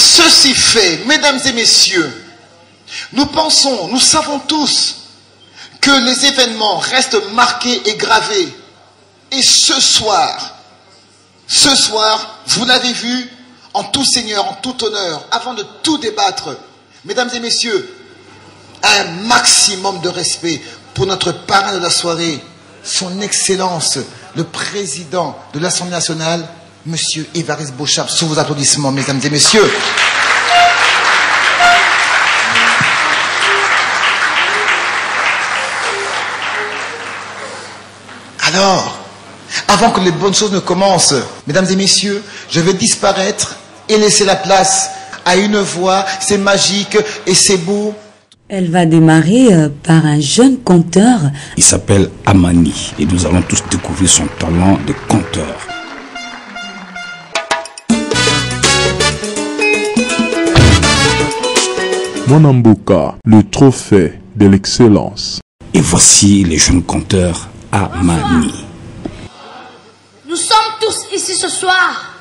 ceci fait, mesdames et messieurs, nous savons tous que les événements restent marqués et gravés. Et ce soir, vous l'avez vu, en tout seigneur, en tout honneur, avant de tout débattre, mesdames et messieurs, un maximum de respect pour notre parrain de la soirée, son Excellence, le président de l'Assemblée nationale, Monsieur Évariste Beauchamp, sous vos applaudissements, mesdames et messieurs. Alors, avant que les bonnes choses ne commencent, mesdames et messieurs, je vais disparaître et laisser la place à une voix, c'est magique et c'est beau. Elle va démarrer par un jeune conteur. Il s'appelle Amani et nous allons tous découvrir son talent de conteur. Mwanamboka, le trophée de l'excellence. Et voici les jeunes conteurs Amani. Nous sommes tous ici ce soir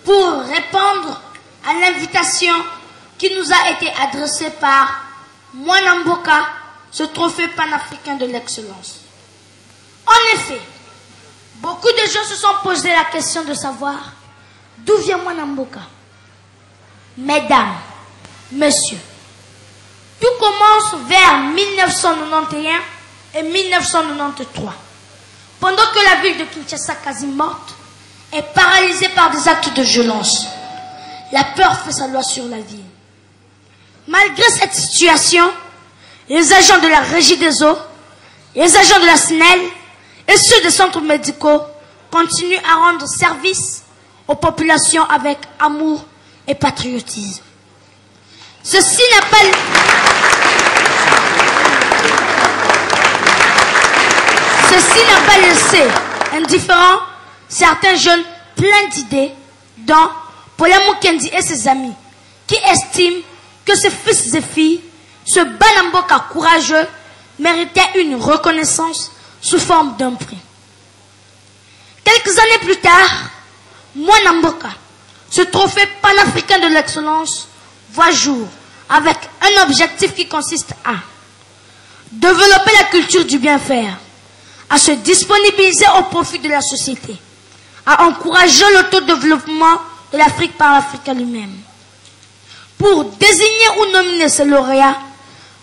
pour répondre à l'invitation qui nous a été adressée par Mwanamboka, ce trophée panafricain de l'excellence. En effet, beaucoup de gens se sont posé la question de savoir d'où vient Mwanamboka. Mesdames, messieurs, tout commence vers 1991 et 1993, pendant que la ville de Kinshasa, quasi morte, est paralysée par des actes de violence. La peur fait sa loi sur la ville. Malgré cette situation, les agents de la Régie des eaux, les agents de la SNEL et ceux des centres médicaux continuent à rendre service aux populations avec amour et patriotisme. Ceci n'a pas laissé indifférents certains jeunes pleins d'idées, dont Paula Mukendi et ses amis, qui estiment que ses fils et filles, ce Banamboka courageux, méritait une reconnaissance sous forme d'un prix. Quelques années plus tard, Mwanamboka, ce trophée panafricain de l'excellence, voit jour avec un objectif qui consiste à développer la culture du bien-faire, à se disponibiliser au profit de la société, à encourager l'autodéveloppement de l'Afrique par l'Afrique lui-même. Pour désigner ou nominer ces lauréats,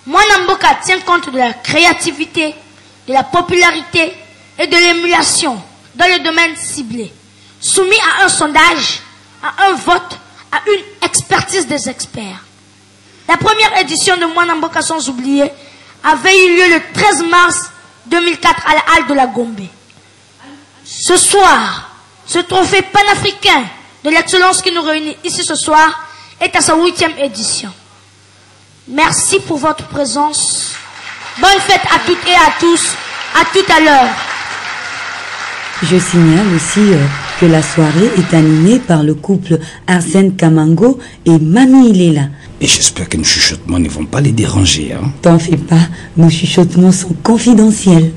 Mwanamboka tient compte de la créativité, de la popularité et de l'émulation dans les domaines ciblés, soumis à un sondage, à un vote, à une expertise des experts. La première édition de Mwanamboka sans oublier avait eu lieu le 13 mars 2004 à la halle de la Gombe. Ce soir, ce trophée panafricain de l'excellence qui nous réunit ici ce soir est à sa 8e édition. Merci pour votre présence. Bonne fête à toutes et à tous. À tout à l'heure. Je signale aussi que la soirée est animée par le couple Arsène Kamango et Mami Ilela. Et j'espère que nos chuchotements ne vont pas les déranger. Hein? T'en fais pas, nos chuchotements sont confidentiels.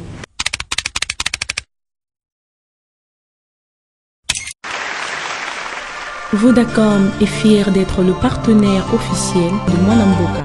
Vodacom est fier d'être le partenaire officiel de Mwanamboka.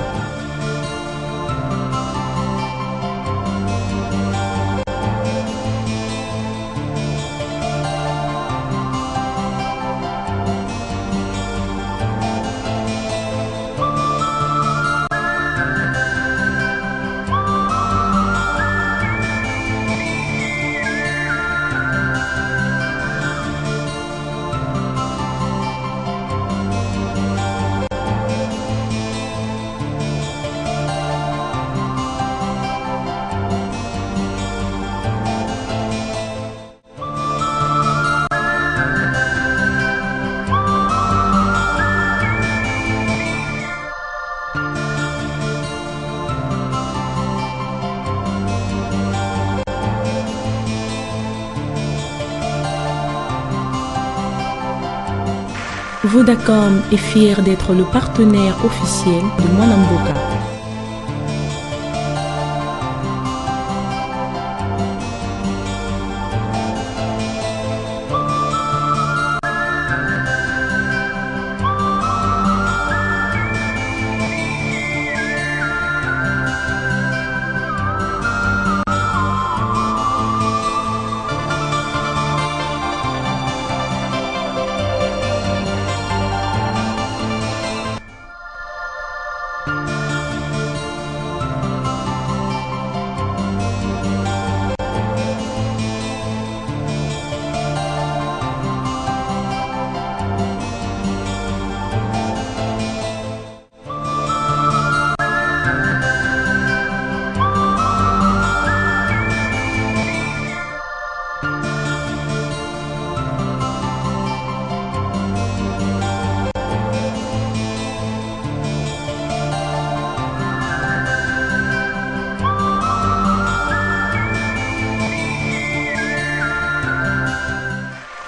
Vodacom est fier d'être le partenaire officiel de Mwanamboka.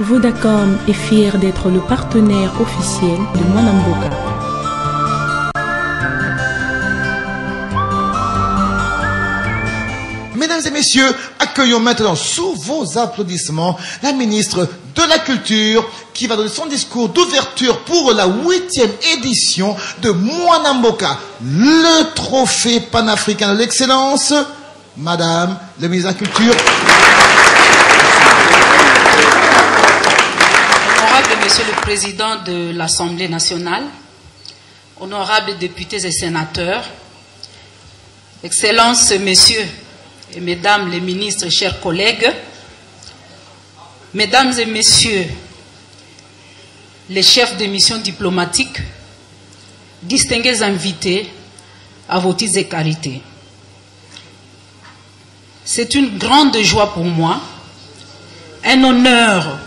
Vodacom est fier d'être le partenaire officiel de Mwanamboka. Mesdames et messieurs, accueillons maintenant sous vos applaudissements la ministre de la Culture qui va donner son discours d'ouverture pour la 8e édition de Mwanamboka, le trophée panafricain de l'excellence. Madame le ministre de la Culture. Honorable Monsieur le Président de l'Assemblée nationale, honorables députés et sénateurs, Excellences, Messieurs et Mesdames les ministres, chers collègues, Mesdames et Messieurs les chefs de mission diplomatiques, distingués invités à vos titres et qualités. C'est une grande joie pour moi, un honneur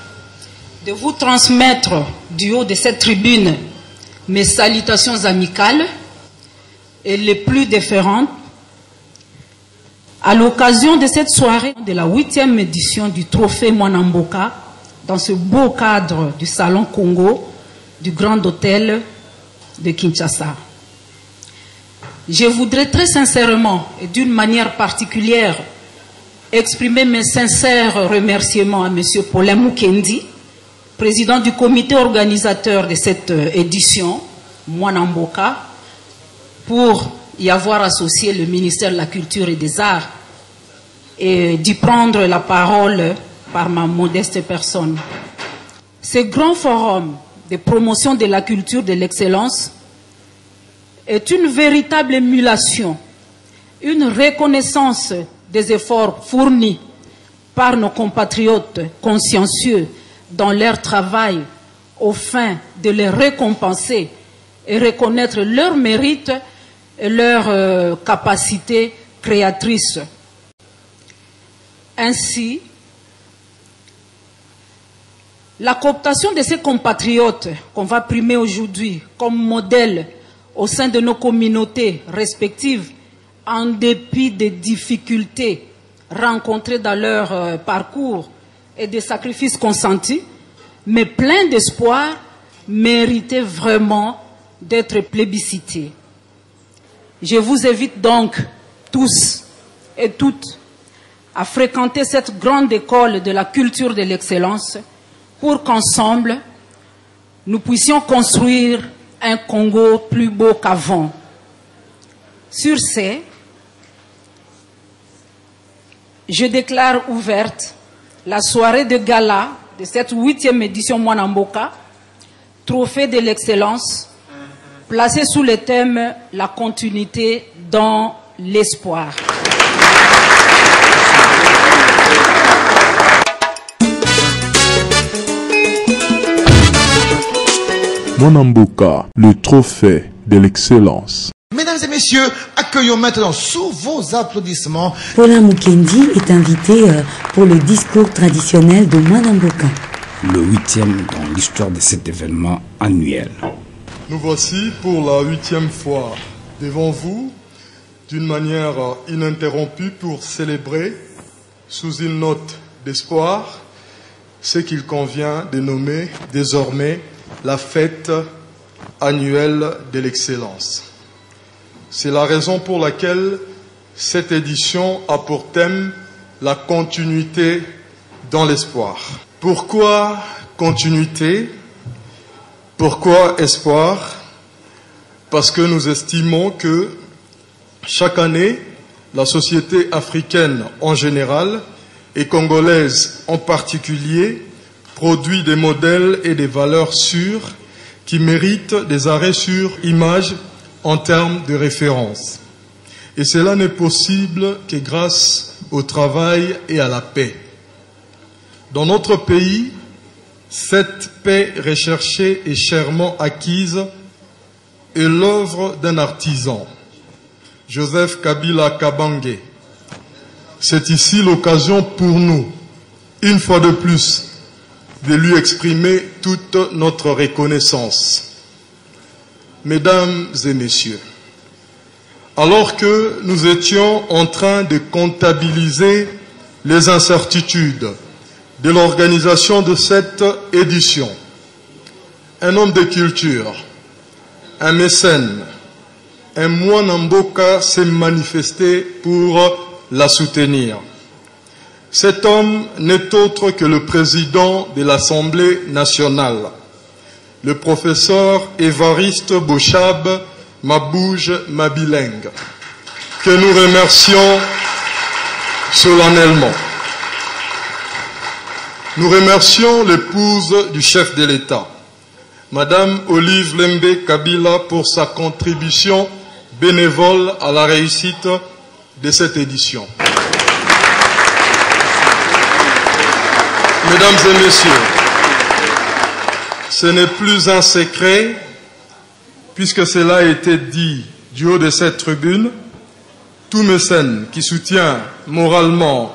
de vous transmettre du haut de cette tribune mes salutations amicales et les plus déférentes à l'occasion de cette soirée de la 8e édition du trophée Mwanamboka dans ce beau cadre du Salon Congo du Grand Hôtel de Kinshasa. Je voudrais très sincèrement et d'une manière particulière exprimer mes sincères remerciements à M. Paulin Mukendi, président du comité organisateur de cette édition, Mwanamboka, pour y avoir associé le ministère de la Culture et des Arts et d'y prendre la parole par ma modeste personne. Ce grand forum de promotion de la culture de l'excellence est une véritable émulation, une reconnaissance des efforts fournis par nos compatriotes consciencieux dans leur travail au fin de les récompenser et reconnaître leurs mérites et leurs capacités créatrices. Ainsi, la cooptation de ces compatriotes qu'on va primer aujourd'hui comme modèle au sein de nos communautés respectives, en dépit des difficultés rencontrées dans leur parcours et des sacrifices consentis, mais plein d'espoir, méritait vraiment d'être plébiscité. Je vous invite donc tous et toutes à fréquenter cette grande école de la culture de l'excellence pour qu'ensemble, nous puissions construire un Congo plus beau qu'avant. Sur ce, je déclare ouverte la soirée de gala de cette 8e édition Mwanamboka, trophée de l'excellence, placée sous le thème « La continuité dans l'espoir ». Mwanamboka, le trophée de l'excellence. Mesdames et messieurs, accueillons maintenant sous vos applaudissements. Paulin Mukendi est invité pour le discours traditionnel de Mwanamboka. Le 8e dans l'histoire de cet événement annuel. Nous voici pour la 8e fois devant vous, d'une manière ininterrompue pour célébrer, sous une note d'espoir, ce qu'il convient de nommer désormais la fête annuelle de l'excellence. C'est la raison pour laquelle cette édition a pour thème la continuité dans l'espoir. Pourquoi continuité? Pourquoi espoir? Parce que nous estimons que chaque année, la société africaine en général et congolaise en particulier produit des modèles et des valeurs sûres qui méritent des arrêts sur image en termes de référence. Et cela n'est possible que grâce au travail et à la paix. Dans notre pays, cette paix recherchée et chèrement acquise est l'œuvre d'un artisan, Joseph Kabila Kabange. C'est ici l'occasion pour nous, une fois de plus, de lui exprimer toute notre reconnaissance. Mesdames et messieurs, alors que nous étions en train de comptabiliser les incertitudes, de l'organisation de cette édition. Un homme de culture, un mécène, un Mwanamboka s'est manifesté pour la soutenir. Cet homme n'est autre que le président de l'Assemblée nationale, le professeur Évariste Bochab Mabouge Mabileng, que nous remercions solennellement. Nous remercions l'épouse du chef de l'État, Madame Olive Lembe Kabila, pour sa contribution bénévole à la réussite de cette édition. Mesdames et messieurs, ce n'est plus un secret, puisque cela a été dit du haut de cette tribune. Tout mécène qui soutient moralement,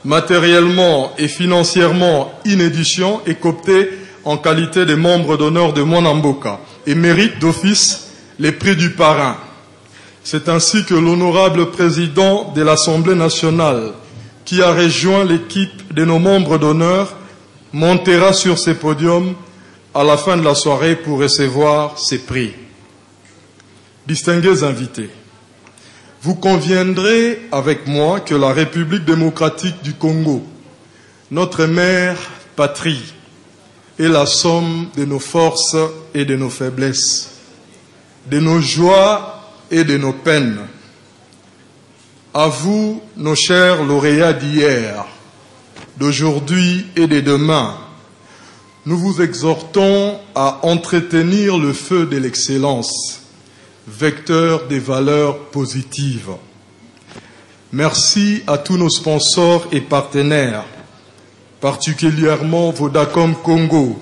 matériellement et financièrement une édition est coopté en qualité de membre d'honneur de Mwanamboka et mérite d'office les prix du parrain. C'est ainsi que l'honorable président de l'Assemblée nationale, qui a rejoint l'équipe de nos membres d'honneur, montera sur ces podiums à la fin de la soirée pour recevoir ces prix. Distingués invités, vous conviendrez avec moi que la République démocratique du Congo, notre mère patrie, est la somme de nos forces et de nos faiblesses, de nos joies et de nos peines. À vous, nos chers lauréats d'hier, d'aujourd'hui et de demain, nous vous exhortons à entretenir le feu de l'excellence, vecteur des valeurs positives. Merci à tous nos sponsors et partenaires, particulièrement Vodacom Congo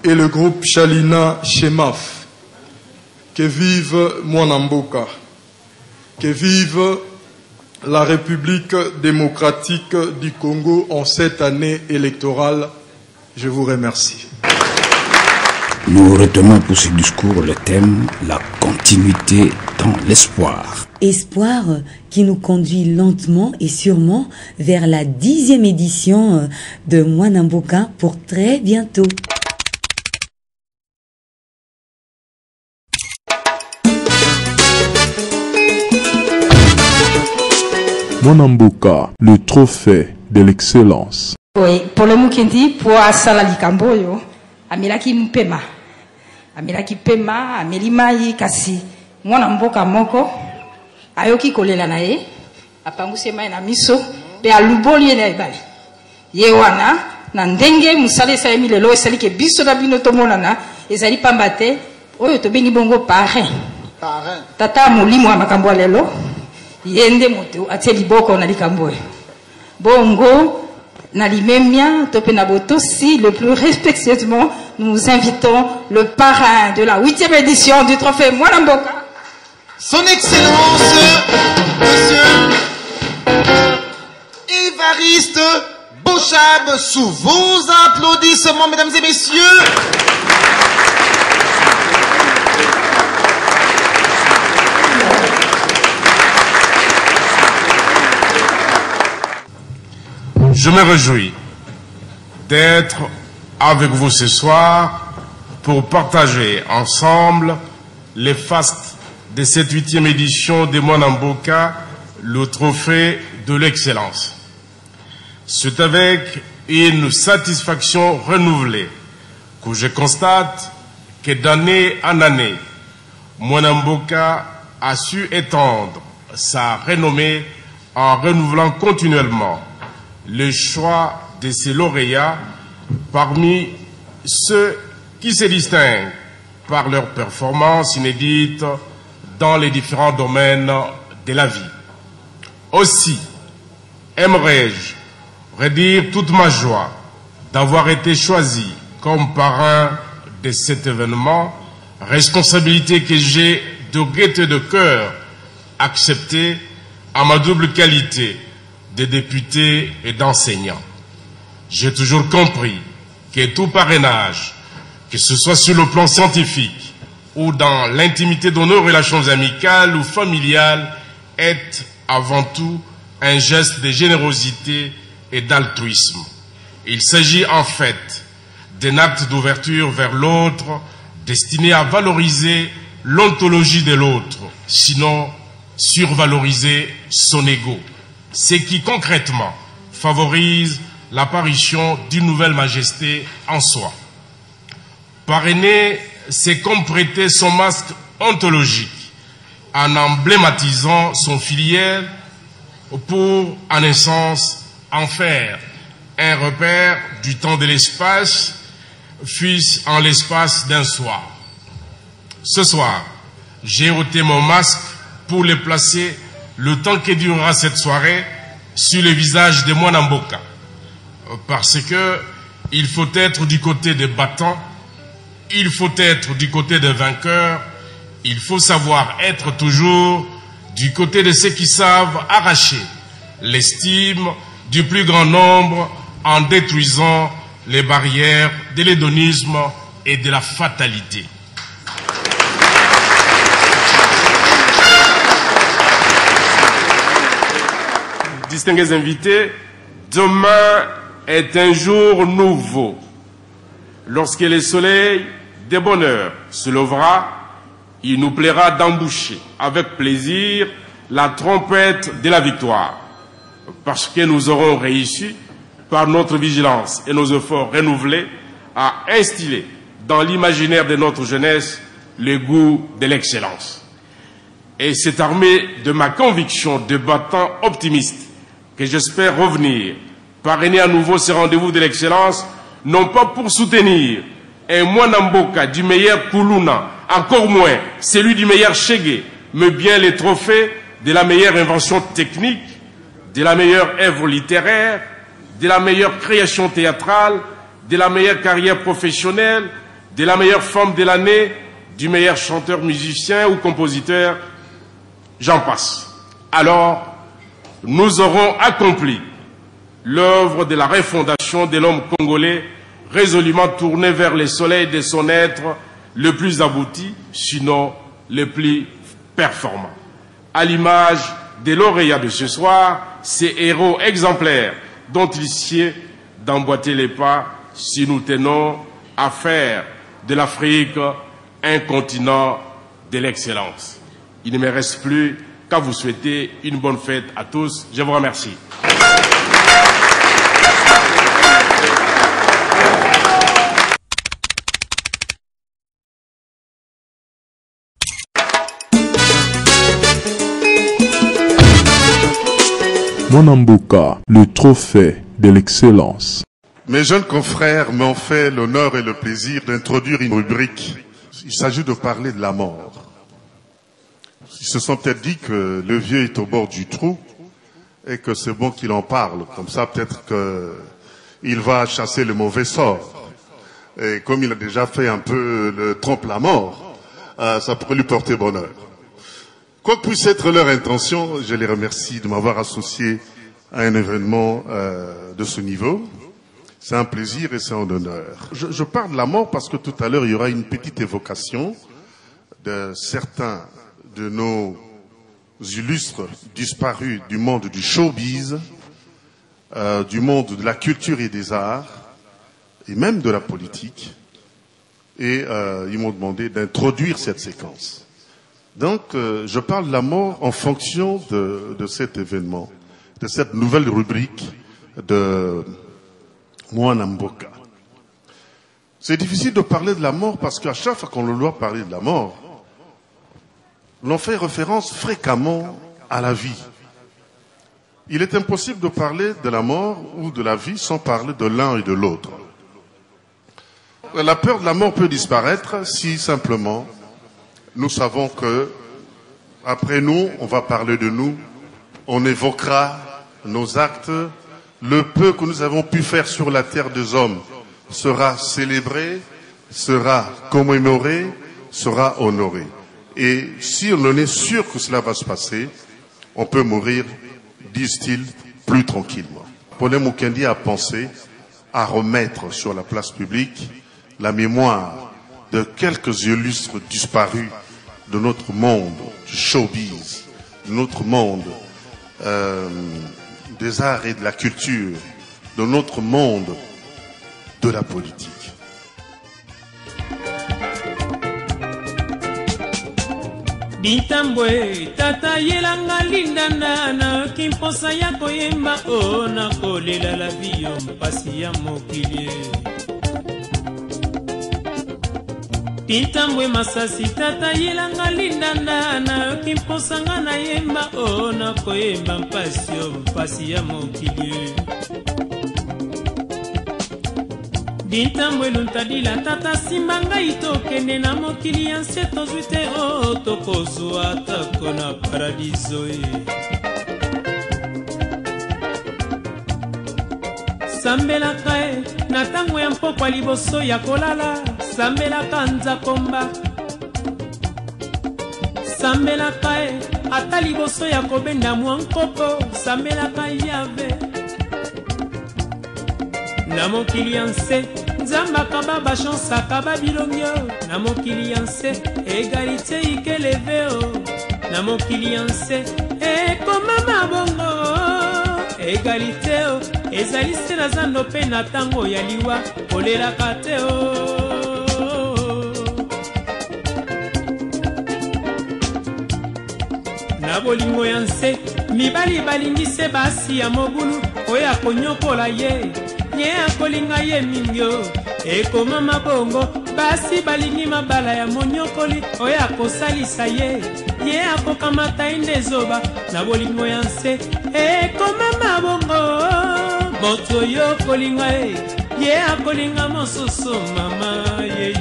et le groupe Chalina Chemaf. Que vive Mwanamboka, que vive la République démocratique du Congo en cette année électorale. Je vous remercie. Nous retenons pour ce discours le thème « La continuité dans l'espoir ». Espoir qui nous conduit lentement et sûrement vers la 10e édition de Mwanamboka pour très bientôt. Mwanamboka, le trophée de l'excellence. Oui, pour le Mukendi, pour Asala Likamboyo, Amelaki Mpema. Amelaki Pema, Amelimai Kasi, Mwanamboka Moko, Ayoki Kolela Nae, Apangusema na Miso, Pe Aluboli na Ebali. Yewana, Nandenge, Musale Saimi Lelo, Esali ke Biso na Bino Tomonana, Ezali Pambate, Oyo Tobeni Bongo Parrain. Tata Molimo Amakambo Lelo. Yende moto atie liboko na likambo bongo na limemia tope na boto si le plus respectueusement nous invitons le parrain de la 8e édition du trophée Mwanamboka, son excellence monsieur Évariste Bochab, sous vos applaudissements mesdames et messieurs. Je me réjouis d'être avec vous ce soir pour partager ensemble les fastes de cette 8e édition de Mwanamboka, le trophée de l'excellence. C'est avec une satisfaction renouvelée que je constate que d'année en année, Mwanamboka a su étendre sa renommée en renouvelant continuellement le choix de ses lauréats parmi ceux qui se distinguent par leur performance inédite dans les différents domaines de la vie. Aussi, aimerais-je redire toute ma joie d'avoir été choisi comme parrain de cet événement, responsabilité que j'ai de gaieté de cœur acceptée à ma double qualité de député et d'enseignant. J'ai toujours compris que tout parrainage, que ce soit sur le plan scientifique ou dans l'intimité de nos relations amicales ou familiales, est avant tout un geste de générosité et d'altruisme. Il s'agit en fait d'un acte d'ouverture vers l'autre destiné à valoriser l'ontologie de l'autre, sinon survaloriser son ego, ce qui concrètement favorise l'apparition d'une nouvelle majesté en soi. Parrainer, c'est comme prêter son masque ontologique en emblématisant son filière pour, en essence, en faire un repère du temps de l'espace, fût-ce en l'espace d'un soir. Ce soir, j'ai ôté mon masque pour le placer le temps que durera cette soirée sur le visage de Mwana Mboka. Parce que il faut être du côté des battants, il faut être du côté des vainqueurs, il faut savoir être toujours du côté de ceux qui savent arracher l'estime du plus grand nombre en détruisant les barrières de l'hédonisme et de la fatalité. Distingués invités, demain est un jour nouveau. Lorsque le soleil des bonheurs se lèvera, il nous plaira d'emboucher avec plaisir la trompette de la victoire, parce que nous aurons réussi, par notre vigilance et nos efforts renouvelés, à instiller dans l'imaginaire de notre jeunesse le goût de l'excellence. Et c'est armé de ma conviction de battant optimiste que j'espère revenir, parrainer à nouveau ce rendez-vous de l'excellence, non pas pour soutenir un Mwana Mboka du meilleur Kuluna, encore moins celui du meilleur Chege, mais bien les trophées de la meilleure invention technique, de la meilleure œuvre littéraire, de la meilleure création théâtrale, de la meilleure carrière professionnelle, de la meilleure femme de l'année, du meilleur chanteur, musicien ou compositeur, j'en passe. Alors, nous aurons accompli l'œuvre de la refondation de l'homme congolais, résolument tourné vers le soleil de son être le plus abouti, sinon le plus performant. À l'image des lauréats de ce soir, ces héros exemplaires dont il sied d'emboîter les pas si nous tenons à faire de l'Afrique un continent de l'excellence. Il ne me reste plus qu'à vous souhaiter une bonne fête à tous. Je vous remercie. Mwana Mboka, le trophée de l'excellence. Mes jeunes confrères m'ont fait l'honneur et le plaisir d'introduire une rubrique. Il s'agit de parler de la mort. Ils se sont peut-être dit que le vieux est au bord du trou et que c'est bon qu'il en parle. Comme ça, peut-être qu'il va chasser le mauvais sort. Et comme il a déjà fait un peu le trompe-la-mort, ça pourrait lui porter bonheur. Quoi que puisse être leur intention, je les remercie de m'avoir associé à un événement de ce niveau. C'est un plaisir et c'est un honneur. Je parle de la mort parce que tout à l'heure, il y aura une petite évocation de certains de nos illustres disparus du monde du showbiz, du monde de la culture et des arts, et même de la politique. Et ils m'ont demandé d'introduire cette séquence. Donc, je parle de la mort en fonction de cet événement, de cette nouvelle rubrique de Mwana Mboka. C'est difficile de parler de la mort parce qu'à chaque fois qu'on doit parler de la mort, l'on fait référence fréquemment à la vie. Il est impossible de parler de la mort ou de la vie sans parler de l'un et de l'autre. La peur de la mort peut disparaître si simplement nous savons que, après nous, on va parler de nous, on évoquera nos actes, le peu que nous avons pu faire sur la terre des hommes sera célébré, sera commémoré, sera honoré. Et si on en est sûr que cela va se passer, on peut mourir, disent-ils, plus tranquillement. Paul Mukendi a pensé à remettre sur la place publique la mémoire de quelques illustres disparus de notre monde du showbiz, de notre monde des arts et de la culture, de notre monde de la politique. Bitambwe tata yelanga lindanda na kimposa ya koyemba ona kolela la vie mpasi ya mokili. Bitambwe masasi tata yelanga lindanda na kimposa nga na yemba ona koyemba mpasi ya mokili. Bintambwe luntadila tata simbanga itokende na mokili ya nseto zwite o tokozwa tako na paradiso e. Sambelaka e na tango ya mpokwa liboso ya kolala, sambelaka nzakomba. Sambelaka e ata liboso ya kobenda mwa nkopo, sambelaka yave. Na mokili ya nse nzamba kaba bachance akaba bilongyo. Na mokili ya nse egalite ikeleveo. Na mokili ya nse ekoma mabongo. Egalite o ezali se na zando pe na tango ya liwa kolelaka te o. Na bolingo ya nse mibali balingi se basi ya mobulu oyo akonyokola ye. Nye akolinga ye mingyo ekoma mabongo basi balingi mabala ya monyokoli oyo akosalisa ye. Ye akokamata inde zoba na bolingo ya nse ekoma mabongo moto yo kolinga ye akolinga mosusu mama ye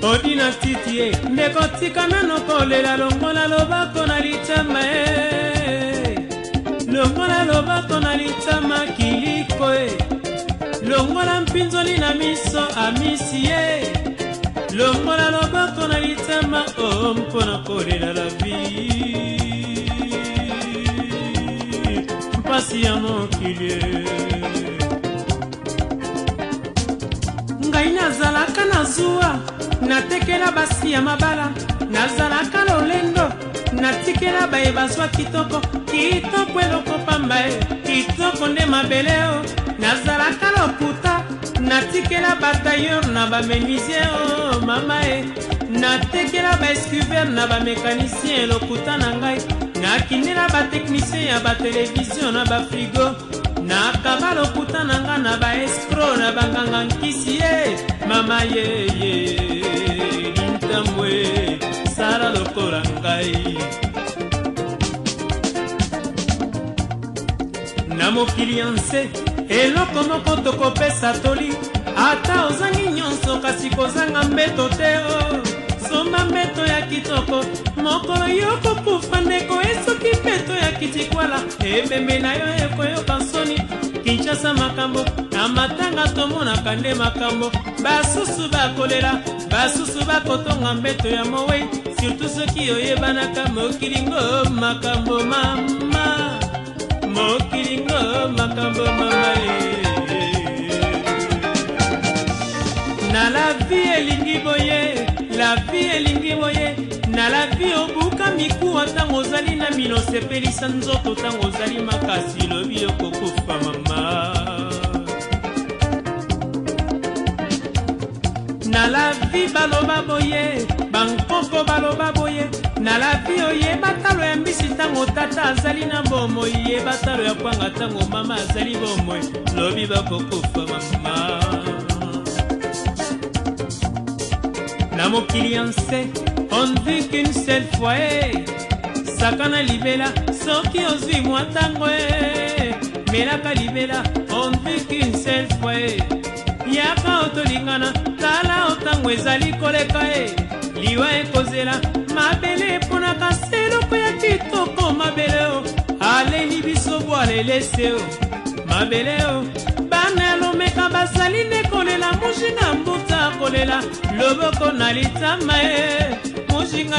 Odina titie ndeko tikana no kolela longola lobako na litama longola lobako na litama kiliko longola mpinzoli na miso amisi longola lobako na litama mpona kolela la vie mpasi ya mokili ngai nazalaka na zuwa natekela basi ya mabala nazalaka lolendo natikela baye bazwa kitoko kitoko eloko pamba kitoko nde mabele o nazalaka lokuta natikela batailleur na bamenuisier o mama natekela baescuver na bamécanicien lokuta na ngai nakindela batechnicien ya batelevizio na bafrigo nakaba lokuta na nga na baescro na banganga nkisi mama Bintambwe sala lokola ngai na mokili ya nse eloko moko tokopesa toli ata ozangi nyonso kasi kozanga mbeto te o somba mbeto ya kitoko mokolo yo kokufa ndeko esoki mbeto ya kitikwala ebembe na yo ekoyoka nsoni Kinshasa makambo na matanga tomonaka nde makambo basusu bakolela basusu bakotonga mbeto ya mowei surtout soki oyebanaka mokilingo makambo mama mokilingo makambo mama na la vie elingi boye la vie elingi boye na la vie obuka mikuwa ntango ozali na mino sepelisa nzoto ntango ozali makasi lobi okokufa mama na la vie baloba boye bankoko baloba boye na la vie oyeba talo ya mbisi ntango tata azali na bomoi yeba talo ya kwanga ntango mama azali bomoi lobi bakokufa mama na mokili ya nse on vit qu'une seule fois sakana libela soki ozwi mwa ntango melaka libela on vit qu'une seule fois yaka otolingana tala otango ezali koleka liwa ekozela mabele eponaka seloko ya kitoko mabele o aleli biso bwalelese o mabele o bana lomeka bazali nde kolela mushi na mbuta kolela loboko na litama mushinga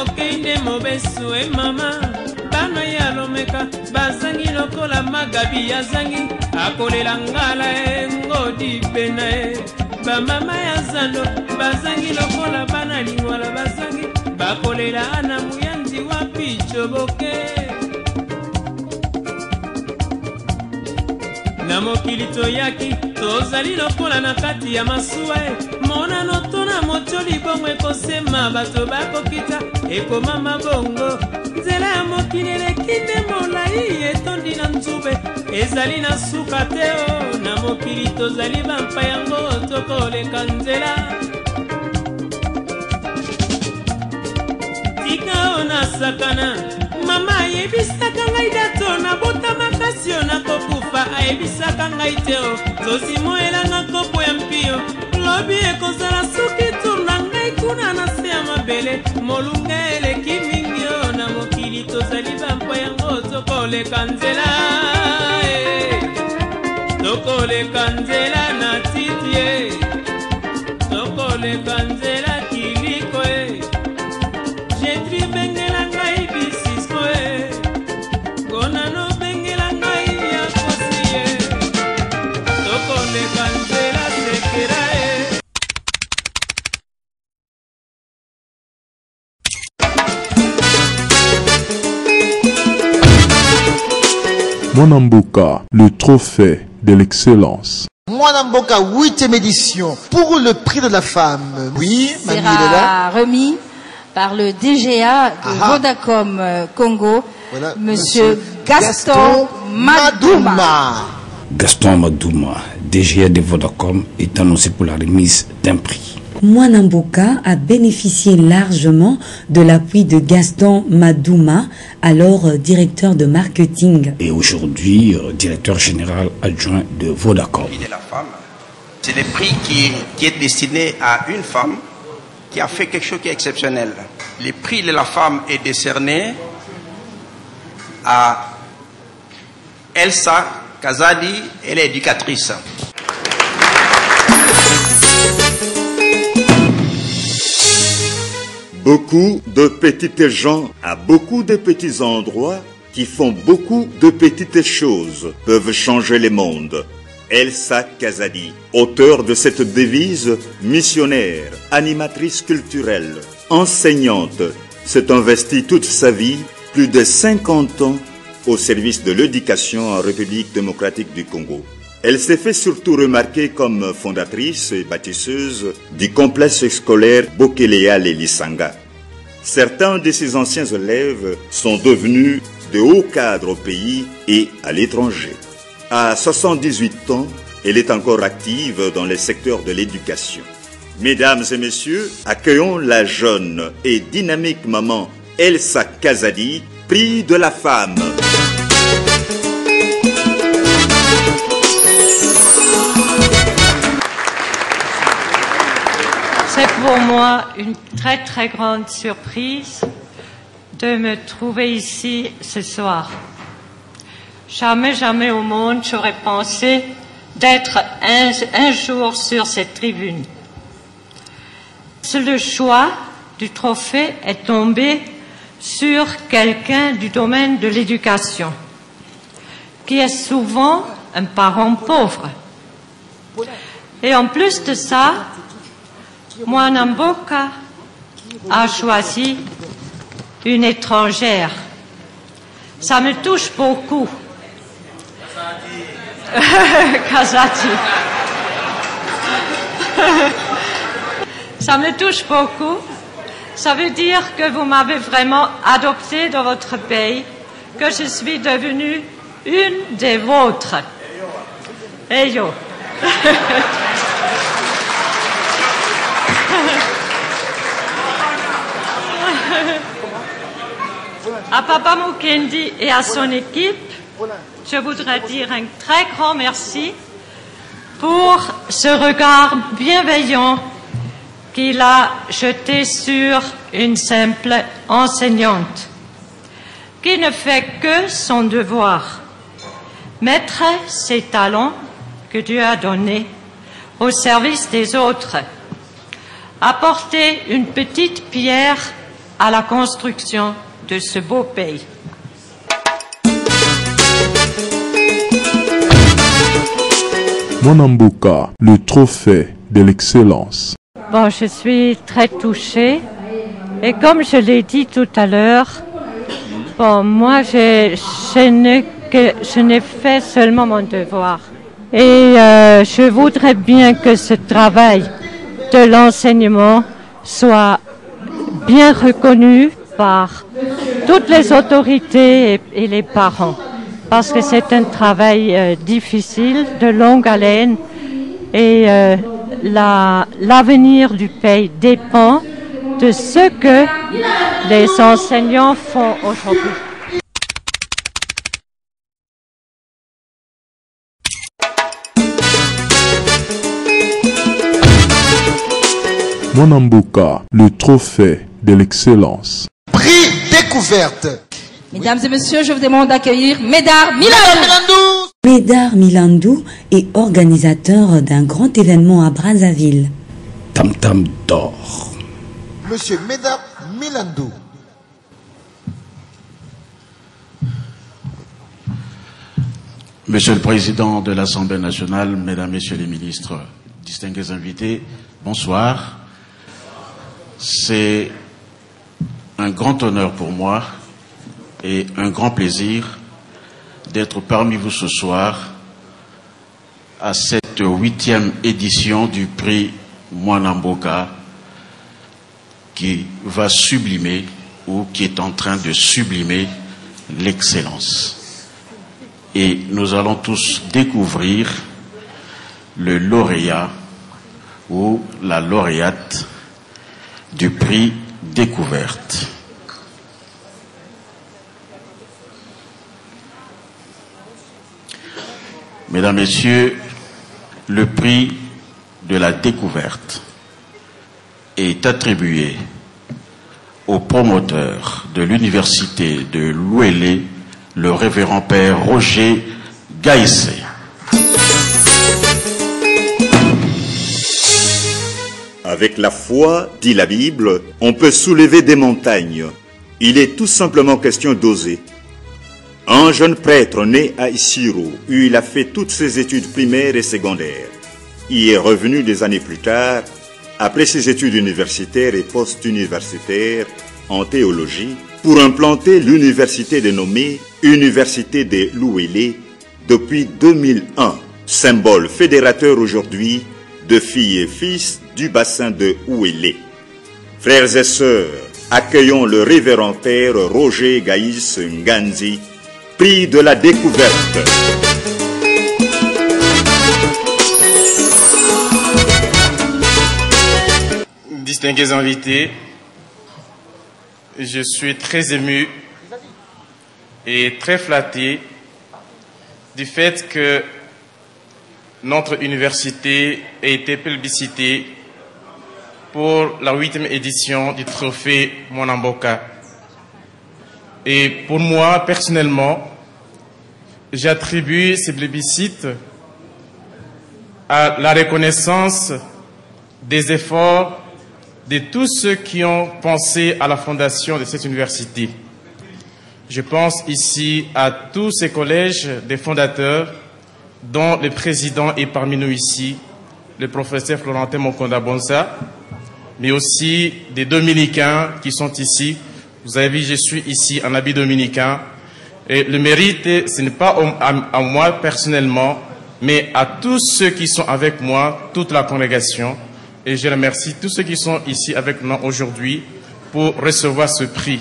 okei nde mobesu mama bana ya lomeka bazangi lokola magabi yazangi akolela ngala ngodi pena bamama ya zando bazangi lokola bana lingwala bazangi bakolela ana muyanzi wapi choboke na mokili toyaki tozali lokola na kati ya masuwa monano tona moto libongo ekosema bato bakokita ekoma mabongo nzela ya mokili eleki nde molai etondi na nzube ezali na suka te o na mokili tozali bampa yango tokoleka nzela tika o na sakana mama ayebisaka ngai dato na bota makasi o nakokufa ayebisaka ngai te o tozimoelanga kopo ya mpio lobi ekozala soki tour na ngai kuna na se ya mabele molunga eleki mingi o na mokili tozali bampo yango tokoleka nzela tokoleka nzela na titi tokoleka nzela kiliko jetri bengela ngai bisisko gonano bengela ngai ya kosi tokoleka nzela sekera Mwanamboka, le trophée de l'excellence. Mwanamboka, 8e édition, pour le prix de la femme. Oui, Mamie sera remis par le DGA de Vodacom Congo, voilà, Monsieur Gaston Madouma. Gaston Madouma, DGA de Vodacom, est annoncé pour la remise d'un prix. Mwanamboka a bénéficié largement de l'appui de Gaston Madouma, alors directeur de marketing. Et aujourd'hui, directeur général adjoint de Vodacom. C'est le prix qui est destiné à une femme qui a fait quelque chose qui est exceptionnel. Le prix de la femme est décerné à Elsa Kazadi, elle est éducatrice. Beaucoup de petites gens à beaucoup de petits endroits qui font beaucoup de petites choses peuvent changer le monde. Elsa Kazadi, auteure de cette devise, missionnaire, animatrice culturelle, enseignante, s'est investie toute sa vie, plus de 50 ans, au service de l'éducation en République démocratique du Congo. Elle s'est fait surtout remarquer comme fondatrice et bâtisseuse du complexe scolaire Bokelea Lisanga. Certains de ses anciens élèves sont devenus de hauts cadres au pays et à l'étranger. À 78 ans, elle est encore active dans le secteur de l'éducation. Mesdames et messieurs, accueillons la jeune et dynamique maman Elsa Kazadi, prix de la femme. C'est pour moi une très très grande surprise de me trouver ici ce soir. Jamais au monde j'aurais pensé d'être un jour sur cette tribune. Le choix du trophée est tombé sur quelqu'un du domaine de l'éducation, qui est souvent un parent pauvre. Et en plus de ça, Mwanamboka a choisi une étrangère. Ça me touche beaucoup. Kazati. Ça me touche beaucoup. Ça veut dire que vous m'avez vraiment adopté dans votre pays, que je suis devenue une des vôtres. Hey yo. À Papa Mukendi et à son équipe, je voudrais dire un très grand merci pour ce regard bienveillant qu'il a jeté sur une simple enseignante, qui ne fait que son devoir, mettre ses talents que Dieu a donnés au service des autres, apporter une petite pierre à la construction de ce beau pays. Mwanamboka, le trophée de l'excellence. Bon, je suis très touchée et comme je l'ai dit tout à l'heure, bon, moi je n'ai fait seulement mon devoir. Et je voudrais bien que ce travail de l'enseignement soit bien reconnu par toutes les autorités et les parents, parce que c'est un travail difficile, de longue haleine, et l'avenir du pays dépend de ce que les enseignants font aujourd'hui. Mwanamboka, le trophée de l'excellence. Prix découverte. Mesdames et messieurs, je vous demande d'accueillir Médard Milandou. Médard Milandou est organisateur d'un grand événement à Brazzaville. Tam Tam d'or. Monsieur Médard Milandou. Monsieur le Président de l'Assemblée nationale, Mesdames, Messieurs les ministres, distingués invités, bonsoir. C'est un grand honneur pour moi et un grand plaisir d'être parmi vous ce soir à cette 8e édition du prix Mwanamboka qui va sublimer ou qui est en train de sublimer l'excellence. Et nous allons tous découvrir le lauréat ou la lauréate du prix découverte. Mesdames, Messieurs, le prix de la découverte est attribué au promoteur de l'université de Louélé, le révérend père Roger Gaïssé. Avec la foi, dit la Bible, on peut soulever des montagnes. Il est tout simplement question d'oser. Un jeune prêtre né à Isiro, où il a fait toutes ses études primaires et secondaires, y est revenu des années plus tard, après ses études universitaires et post-universitaires en théologie, pour implanter l'université dénommée Université de Louélé depuis 2001, symbole fédérateur aujourd'hui de filles et fils du bassin de Ouélé. Frères et sœurs, accueillons le révérend père Roger Gaïs Nganzi, prix de la découverte. Distingués invités, je suis très ému et très flatté du fait que notre université a été plébiscitée pour la 8e édition du trophée Mwanamboka. Et pour moi, personnellement, j'attribue ces plébiscites à la reconnaissance des efforts de tous ceux qui ont pensé à la fondation de cette université. Je pense ici à tous ces collèges des fondateurs, dont le président est parmi nous ici, le professeur Florentin Mokonda Bonsa, mais aussi des dominicains qui sont ici. Vous avez vu, je suis ici en habit dominicain. Et le mérite, ce n'est pas à moi personnellement, mais à tous ceux qui sont avec moi, toute la congrégation. Et je remercie tous ceux qui sont ici avec nous aujourd'hui pour recevoir ce prix.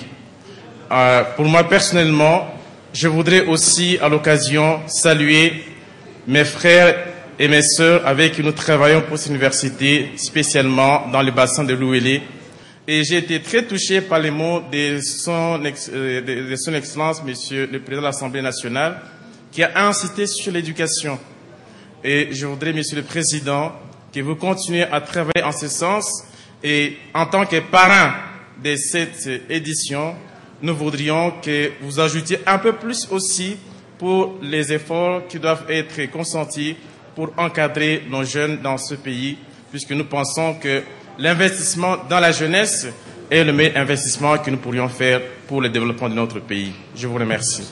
Pour moi personnellement, je voudrais aussi à l'occasion saluer mes frères et mes sœurs avec qui nous travaillons pour cette université, spécialement dans le bassin de Louélé. Et j'ai été très touché par les mots de son Excellence, Monsieur le Président de l'Assemblée nationale, qui a incité sur l'éducation. Et je voudrais, Monsieur le Président, que vous continuez à travailler en ce sens. Et en tant que parrain de cette édition, nous voudrions que vous ajoutiez un peu plus aussi pour les efforts qui doivent être consentis pour encadrer nos jeunes dans ce pays, puisque nous pensons que l'investissement dans la jeunesse est le meilleur investissement que nous pourrions faire pour le développement de notre pays. Je vous remercie.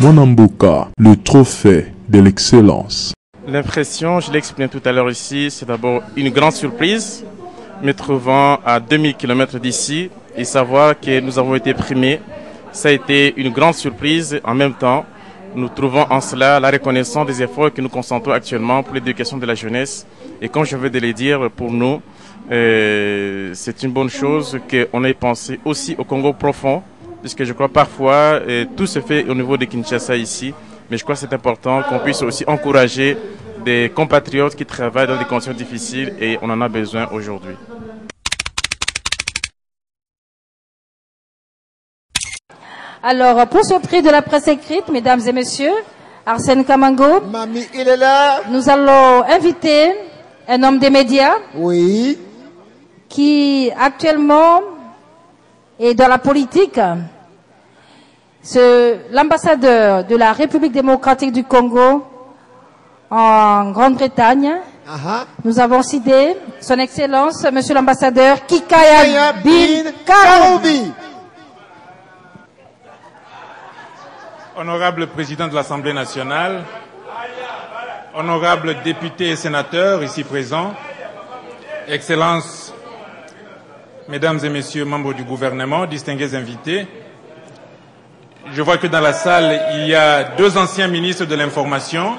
Mwanamboka, le trophée de l'excellence. L'impression, je l'ai exprimé tout à l'heure ici, c'est d'abord une grande surprise, me trouvant à 2000 km d'ici et savoir que nous avons été primés. Ça a été une grande surprise. En même temps, nous trouvons en cela la reconnaissance des efforts que nous concentrons actuellement pour l'éducation de la jeunesse. Et comme je veux de le dire, pour nous, c'est une bonne chose qu'on ait pensé aussi au Congo profond, puisque je crois parfois tout se fait au niveau de Kinshasa ici, mais je crois que c'est important qu'on puisse aussi encourager des compatriotes qui travaillent dans des conditions difficiles et on en a besoin aujourd'hui. Alors, pour ce prix de la presse écrite, mesdames et messieurs, Arsène Kamango, Mami, il est là. Nous allons inviter un homme des médias. Oui. Qui actuellement est dans la politique. C'est l'ambassadeur de la République démocratique du Congo en Grande-Bretagne. Nous avons cité son Excellence, Monsieur l'ambassadeur Kikaya Bin Karoubi. Honorable président de l'Assemblée nationale, honorables députés et sénateurs ici présents, Excellences, Mesdames et Messieurs membres du gouvernement, distingués invités, je vois que dans la salle, il y a 2 anciens ministres de l'information.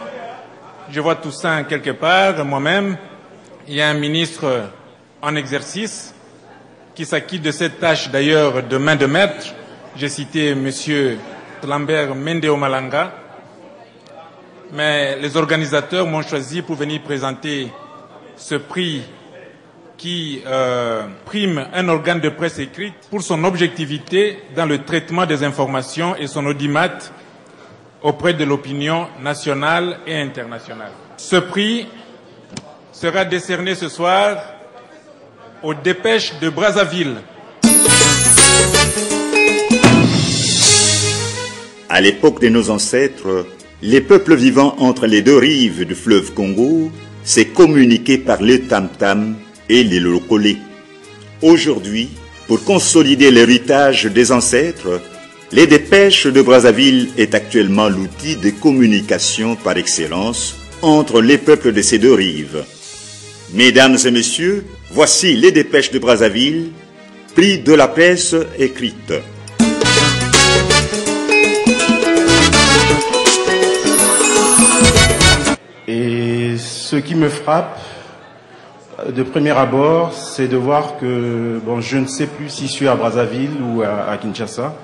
Je vois Toussaint quelque part, moi-même. Il y a un ministre en exercice qui s'acquitte de cette tâche d'ailleurs de main de maître. J'ai cité Monsieur Lambert Mendeo Malanga. Mais les organisateurs m'ont choisi pour venir présenter ce prix qui prime un organe de presse écrite pour son objectivité dans le traitement des informations et son audimat auprès de l'opinion nationale et internationale. Ce prix sera décerné ce soir aux Dépêches de Brazzaville. À l'époque de nos ancêtres, les peuples vivant entre les 2 rives du fleuve Congo s'est communiqué par le tam-tam et les locolés. Aujourd'hui, pour consolider l'héritage des ancêtres, les Dépêches de Brazzaville est actuellement l'outil de communication par excellence entre les peuples de ces 2 rives. Mesdames et messieurs, voici les Dépêches de Brazzaville, prix de la presse écrite. Et ce qui me frappe de premier abord, c'est de voir que, bon, je ne sais plus si je suis à Brazzaville ou à Kinshasa,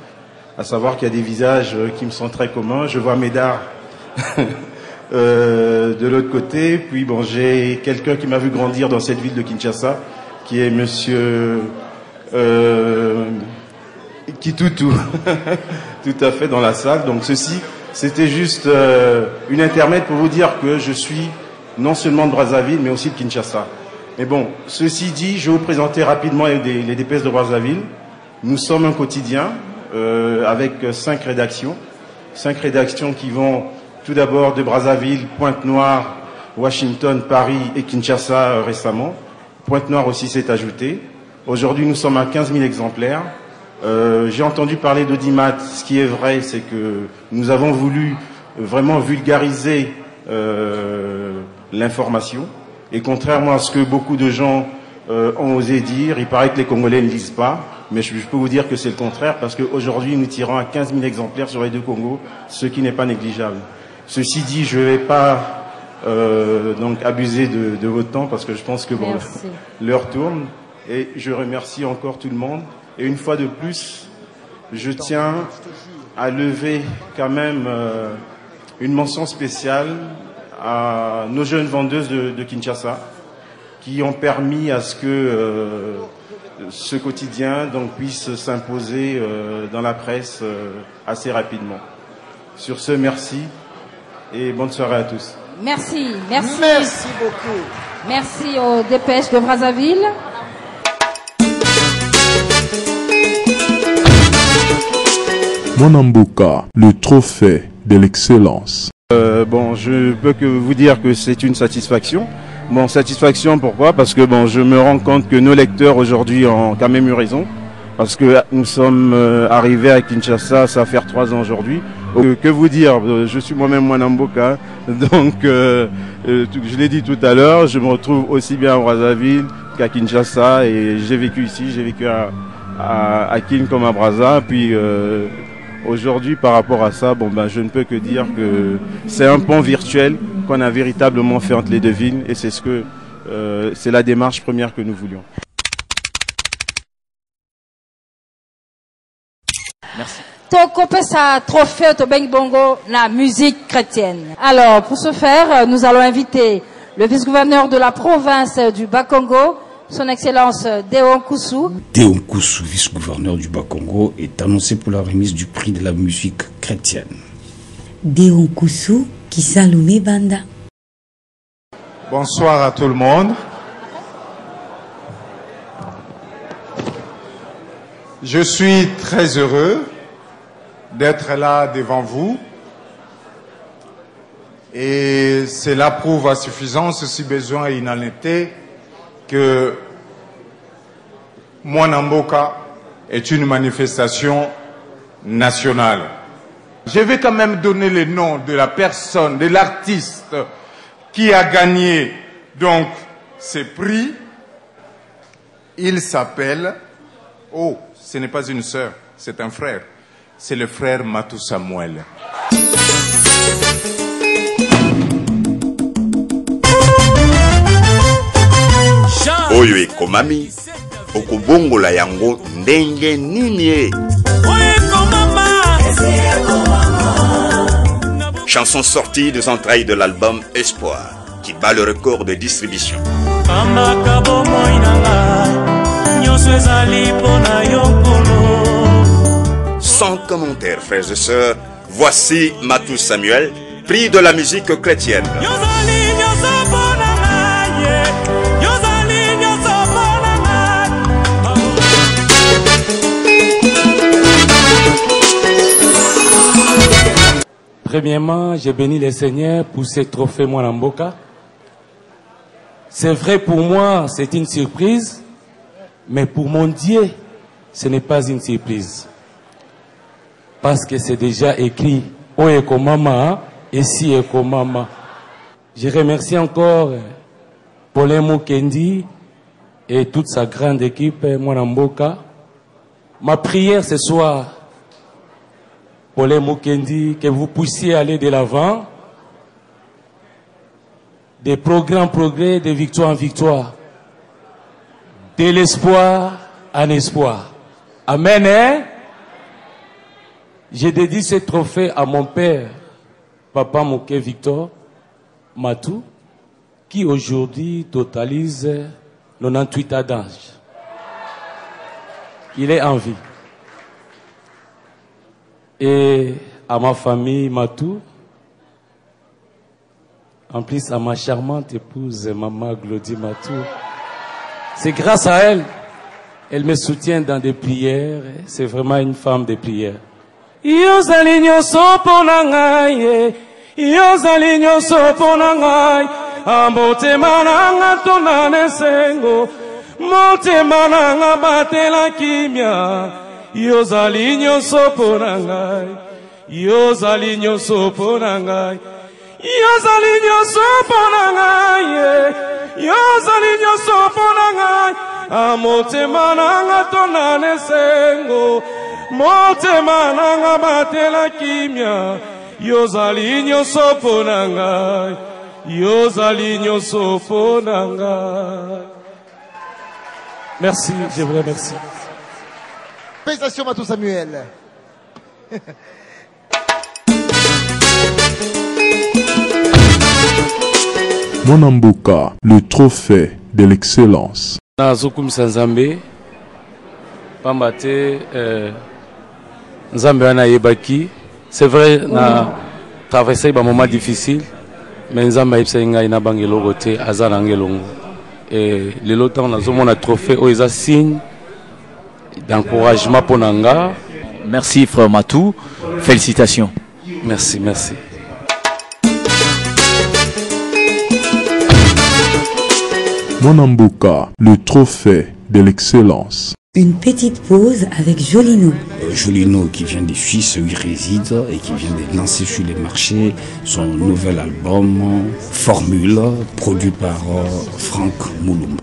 à savoir qu'il y a des visages qui me sont très communs. Je vois Médard de l'autre côté, puis bon, j'ai quelqu'un qui m'a vu grandir dans cette ville de Kinshasa, qui est Monsieur Kitutu, tout à fait dans la salle. Donc ceci, c'était juste une intermède pour vous dire que je suis non seulement de Brazzaville, mais aussi de Kinshasa. Mais bon, ceci dit, je vais vous présenter rapidement les Dépêches de Brazzaville. Nous sommes un quotidien avec 5 rédactions. 5 rédactions qui vont tout d'abord de Brazzaville, Pointe-Noire, Washington, Paris et Kinshasa récemment. Pointe-Noire aussi s'est ajouté. Aujourd'hui, nous sommes à 15 000 exemplaires. J'ai entendu parler d'audimat. Ce qui est vrai, c'est que nous avons voulu vraiment vulgariser l'information. Et contrairement à ce que beaucoup de gens ont osé dire, il paraît que les Congolais ne lisent pas, mais je peux vous dire que c'est le contraire, parce qu'aujourd'hui nous tirons à 15 000 exemplaires sur les 2 Congos, ce qui n'est pas négligeable. Ceci dit, je ne vais pas donc abuser de votre temps, parce que je pense que bon, l'heure tourne, et je remercie encore tout le monde. Et une fois de plus, je tiens à lever quand même une mention spéciale à nos jeunes vendeuses de Kinshasa qui ont permis à ce que ce quotidien donc puisse s'imposer dans la presse assez rapidement. Sur ce, merci et bonne soirée à tous. Merci, merci. Merci beaucoup. Merci aux Dépêches de Brazzaville. Mwanamboka, le trophée de l'excellence. Bon, je peux que vous dire que c'est une satisfaction. Bon, satisfaction pourquoi? Parce que bon, je me rends compte que nos lecteurs aujourd'hui ont quand même eu raison. Parce que nous sommes arrivés à Kinshasa, ça va faire 3 ans aujourd'hui. Que vous dire? Je suis moi-même Mwanamboka, donc je l'ai dit tout à l'heure, je me retrouve aussi bien à Brazzaville qu'à Kinshasa et j'ai vécu ici, j'ai vécu à Kin comme à Brazza, puis Aujourd'hui, par rapport à ça, je ne peux que dire que c'est un pont virtuel qu'on a véritablement fait entre les deux villes et c'est c'est la démarche première que nous voulions. Merci. Tokopesa trophée Tobeng Bongo la musique chrétienne. Alors, pour ce faire, nous allons inviter le vice-gouverneur de la province du Bas-Congo, son Excellence Déon Koussou. Déon Koussou, vice-gouverneur du Bas-Congo, est annoncé pour la remise du prix de la musique chrétienne. Déon Koussou, Kisaloumé Banda. Bonsoir à tout le monde. Je suis très heureux d'être là devant vous. Et cela prouve à suffisance, si besoin il en était, que Mwana Mboka est une manifestation nationale. Je vais quand même donner le nom de la personne, de l'artiste qui a gagné donc ce prix. Il s'appelle, oh, ce n'est pas une sœur, c'est un frère. C'est le frère Matou Samuel. Oyo ekomami okubongola yango ndenge nini. Chanson sortie des entrailles de l'album Espoir qui bat le record de distribution. Sans commentaire, frères et sœurs, voici Matou Samuel, prix de la musique chrétienne. Premièrement, j'ai béni le Seigneur pour ce trophée Mwana Mboka. C'est vrai pour moi, c'est une surprise, mais pour mon Dieu, ce n'est pas une surprise. Parce que c'est déjà écrit Oyeko Mama et Si Eko Mama. Je remercie encore Paulin Mukendi et toute sa grande équipe Mwana Mboka. Ma prière ce soir, Paulin Mukendi, que vous puissiez aller de l'avant, de progrès en progrès, de victoire en victoire, de l'espoir en espoir. Amen, hein? J'ai dédié ce trophée à mon père, Papa Mouké Victor Matou, qui aujourd'hui totalise 98 ans d'âge. Il est en vie. Et à ma famille Matou, en plus à ma charmante épouse, Maman Glody Matou. C'est grâce à elle, elle me soutient dans des prières. C'est vraiment une femme de prière. Yozali nyoso pona ngai, yozali nyoso pona ngai, amotema nanga tonane sengo, motema nanga batela kimia. Yozali nyoso pona ngai, yozali nyoso pona ngai, yozali nyoso pona ngai, yozali nyoso pona ngai, amotema nanga tonane sengo, motema nanga batela kimia. Yozali nyoso pona ngai, yozali nyoso pona ngai. Merci, je vous remercie. Félicitations Matou Samuel. Mwana Mboka, le trophée de l'excellence. Nazokum Sanzambe, Pambate, Nzambe wana yebaki. C'est vrai, na traversé un moment difficile, mais Nzambe yebsa inga ina bangelo gote azana ngelongo. Et le lotan na zomo na trophée o eza signe d'encouragement pour Nanga. Merci frère Matou, félicitations. Merci, merci. Mwana Mboka, le trophée de l'excellence. Une petite pause avec Jolino. Jolino qui vient de Suisse, où il réside et qui vient de lancer sur les marchés son nouvel album Formule, produit par Franck Mouloum.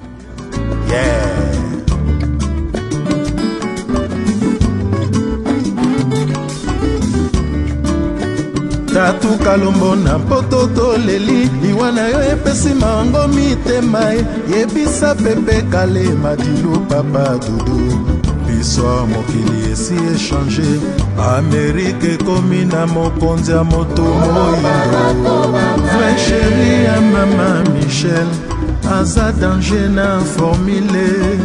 Tatu Kalombo na poto toleli Iwana yo epesi mango mitema Yebisa pepe kale madilu papa dudu Biso mokili esi échangé Amérique komi na mokonzi ya moto moyindo Vrai chéri ya mama Michel Aza danger na formule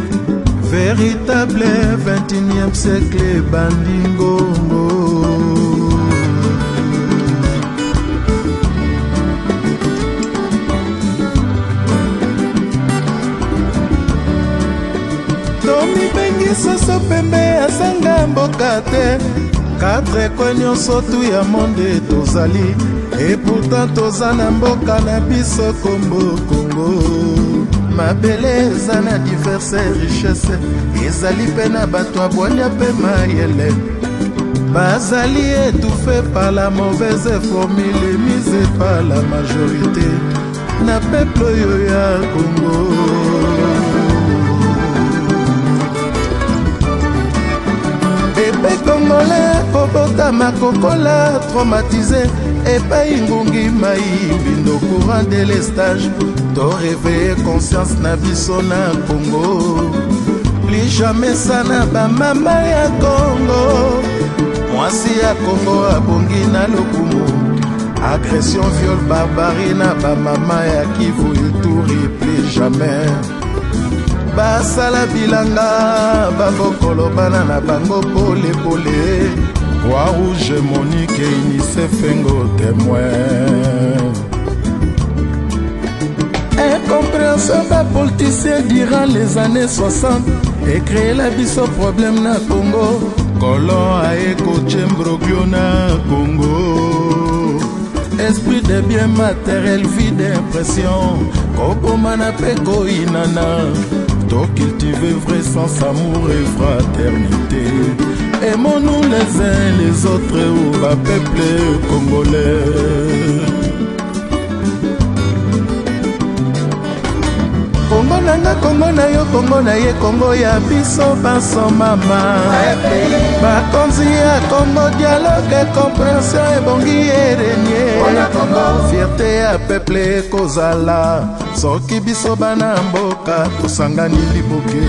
Véritable 21e siècle bandingongo Tomi bengi soso pembe asanga mboka te 4 kwe nyonso tu ya monde tozali Et pourtant toza na mboka na biso kombo Kongo Mabele eza na diverse richesse Ezali pe na bato abwanya pe mayele Bazali étouffé par la mauvaise formule Mise par la majorité Na peuple oyo ya Congo Bébé congolais kobota makokola traumatisé Epai ngungi mayibindo courant de l'estage To réveiller conscience na biso na Congo Plus jamais sana ba mama ya Congo Mwasi ya Congo abongi na lokumu Agression, viol, barbarie na ba mama ya Kivu Ituri plus jamais Basala bilanga babokolo bana na bango pole pole Croix Rouge Monique et UNICEF Ngo témoin Incompréhension d'un politicien durant les années 60 Et créer la biso problème na Congo Colon a éco Tchembroglio na Congo Esprit de bien matériel vide d'impression Kobomana peko inana To cultiver vrai sens, amour et fraternité Aimons-nous les uns les autres ou bas peuple congolais Congo nanga, Congo na yo, Congo na ye, Congo ya biso baso mama Bakonzi ya Congo, dialogue et compréhension ebongi erenye Fierté ya peuple kozala Soki biso bana mboka, tosangani liboke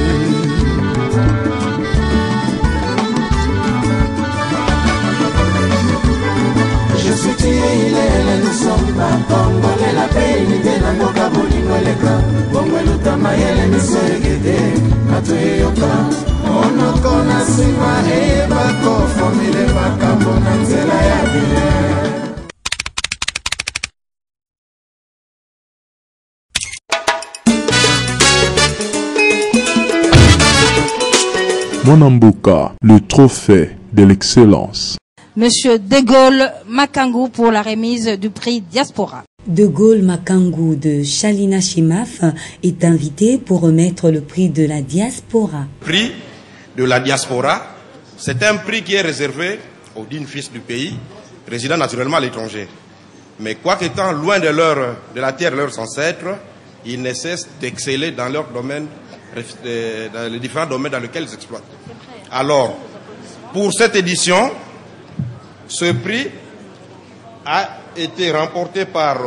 Je suis tué, il est, nous sommes pas Congolais, la paix, l'idée, la moka, bolingo, les gars Bongo, l'utama, yele, miso, egede, matoye, yoka Onoko, na sima, bako, formile, bakambo, na nzela, ya bile Mwanamboka, le trophée de l'excellence. Monsieur De Gaulle Makangou pour la remise du prix Diaspora. De Gaulle Makangou de Chalina Chimaf est invité pour remettre le prix de la diaspora. Prix de la diaspora, c'est un prix qui est réservé aux dignes fils du pays, résidant naturellement à l'étranger. Mais quoique étant loin de la terre de leurs ancêtres, ils ne cessent d'exceller dans leur domaine, dans les différents domaines dans lesquels ils exploitent. Alors, pour cette édition, ce prix a été remporté par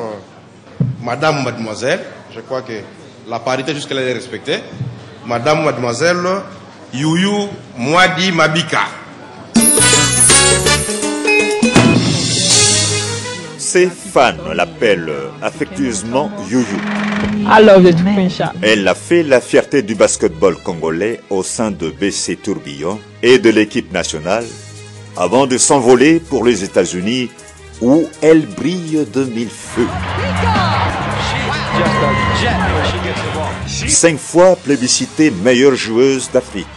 Madame ou Mademoiselle, je crois que la parité jusqu'à-là est respectée, Madame ou Mademoiselle Youyou Mwadi Mabika. Ses fans l'appellent affectueusement Youyou. Elle a fait la fierté du basketball congolais au sein de BC Tourbillon et de l'équipe nationale avant de s'envoler pour les États-Unis où elle brille de mille feux. 5 fois plébiscitée meilleure joueuse d'Afrique,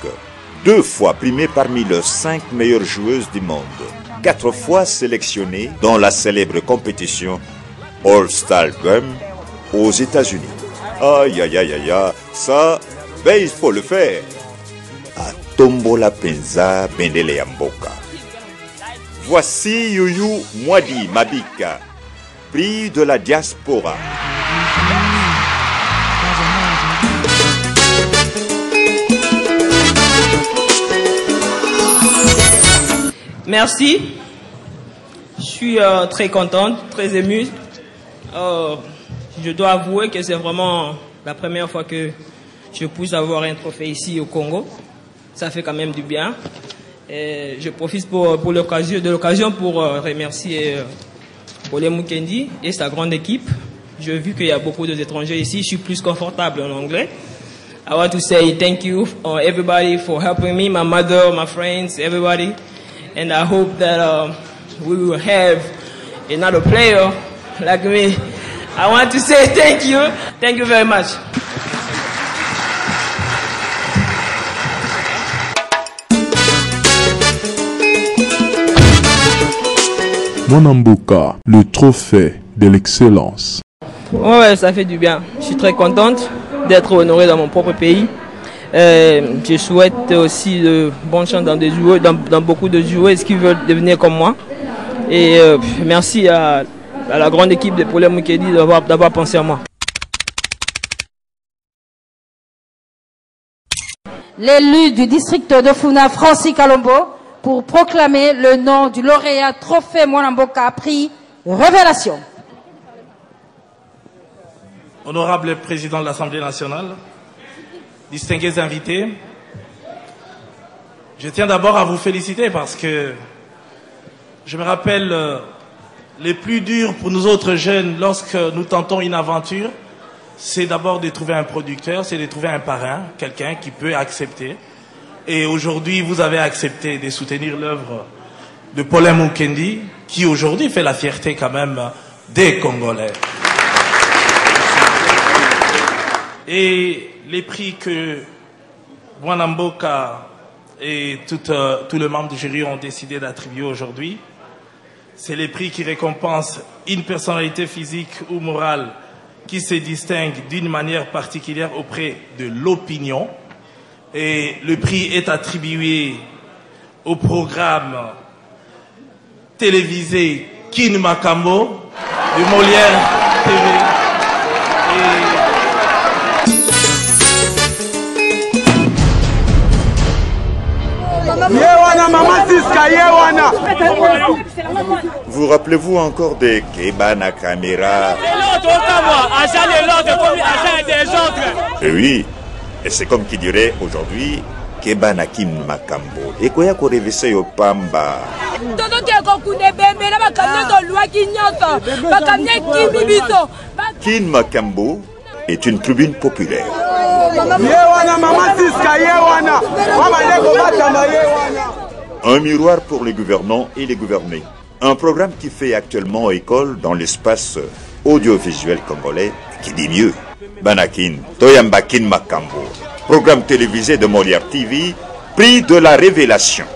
2 fois primée parmi les 5 meilleures joueuses du monde, 4 fois sélectionnée dans la célèbre compétition All-Star Game aux États-Unis. Aïe aïe aïe aïe, ça, ben il faut le faire. À Tombola Penza Bendele Yamboka. Voici Youyou Mwadi Mabika, prix de la diaspora. Merci. Je suis très contente, très émue. Je dois avouer que c'est vraiment la première fois que je puisse avoir un trophée ici au Congo. Ça fait quand même du bien. Et je profite de l'occasion pour remercier Paulin Mukendi et sa grande équipe. J'ai vu qu'il y a beaucoup d'étrangers ici. Je suis plus confortable en anglais. I want to say thank you everybody for helping me, my mother, my friends, everybody. And I hope that we will have another player like me. I want to say thank you. Thank you very much. Mwanamboka, le trophée de l'excellence. Ouais, ça fait du bien. Je suis très contente d'être honorée dans mon propre pays. Je souhaite aussi de bonne chance dans beaucoup de joueuses qui veulent devenir comme moi. Et merci à la grande équipe de Paulin Mukendi d'avoir pensé à moi. L'élu du district de Funa, Francis Kalombo, pour proclamer le nom du lauréat Trophée Mwanamboka prix Révélation. Honorable président de l'Assemblée nationale, distingués invités, je tiens d'abord à vous féliciter parce que je me rappelle les plus durs pour nous autres jeunes lorsque nous tentons une aventure, c'est d'abord de trouver un producteur, c'est de trouver un parrain, quelqu'un qui peut accepter. Et aujourd'hui, vous avez accepté de soutenir l'œuvre de Paulin Mukendi, qui aujourd'hui fait la fierté quand même des Congolais. Et les prix que Mwanamboka et tout le membre du jury ont décidé d'attribuer aujourd'hui, c'est les prix qui récompensent une personnalité physique ou morale qui se distingue d'une manière particulière auprès de l'opinion. Et le prix est attribué au programme télévisé Kin Makambo de Molière TV. Vous rappelez-vous encore de Keba Nakamura? Eh oui, et c'est comme qui dirait aujourd'hui Keba Nakim Makambo. Et quoi qu'on révise au Pamba? Kin Makambo est une tribune populaire. Un miroir pour les gouvernants et les gouvernés. Un programme qui fait actuellement école dans l'espace audiovisuel congolais, qui dit mieux. Banakin, Toyambakin Makambo. Programme télévisé de Molière TV, prix de la révélation.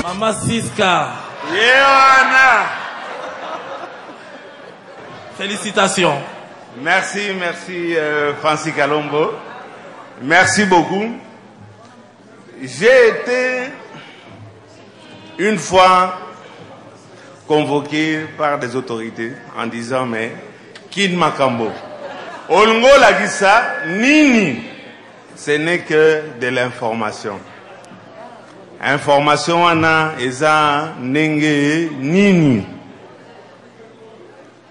Mama Siska. Félicitations. Merci, Francis Kalombo. Merci beaucoup. J'ai été une fois convoqué par des autorités en disant mais Kin Makambo, Olungo Lagisa, Nini, ce n'est que de l'information. Information ana eza nenge nini.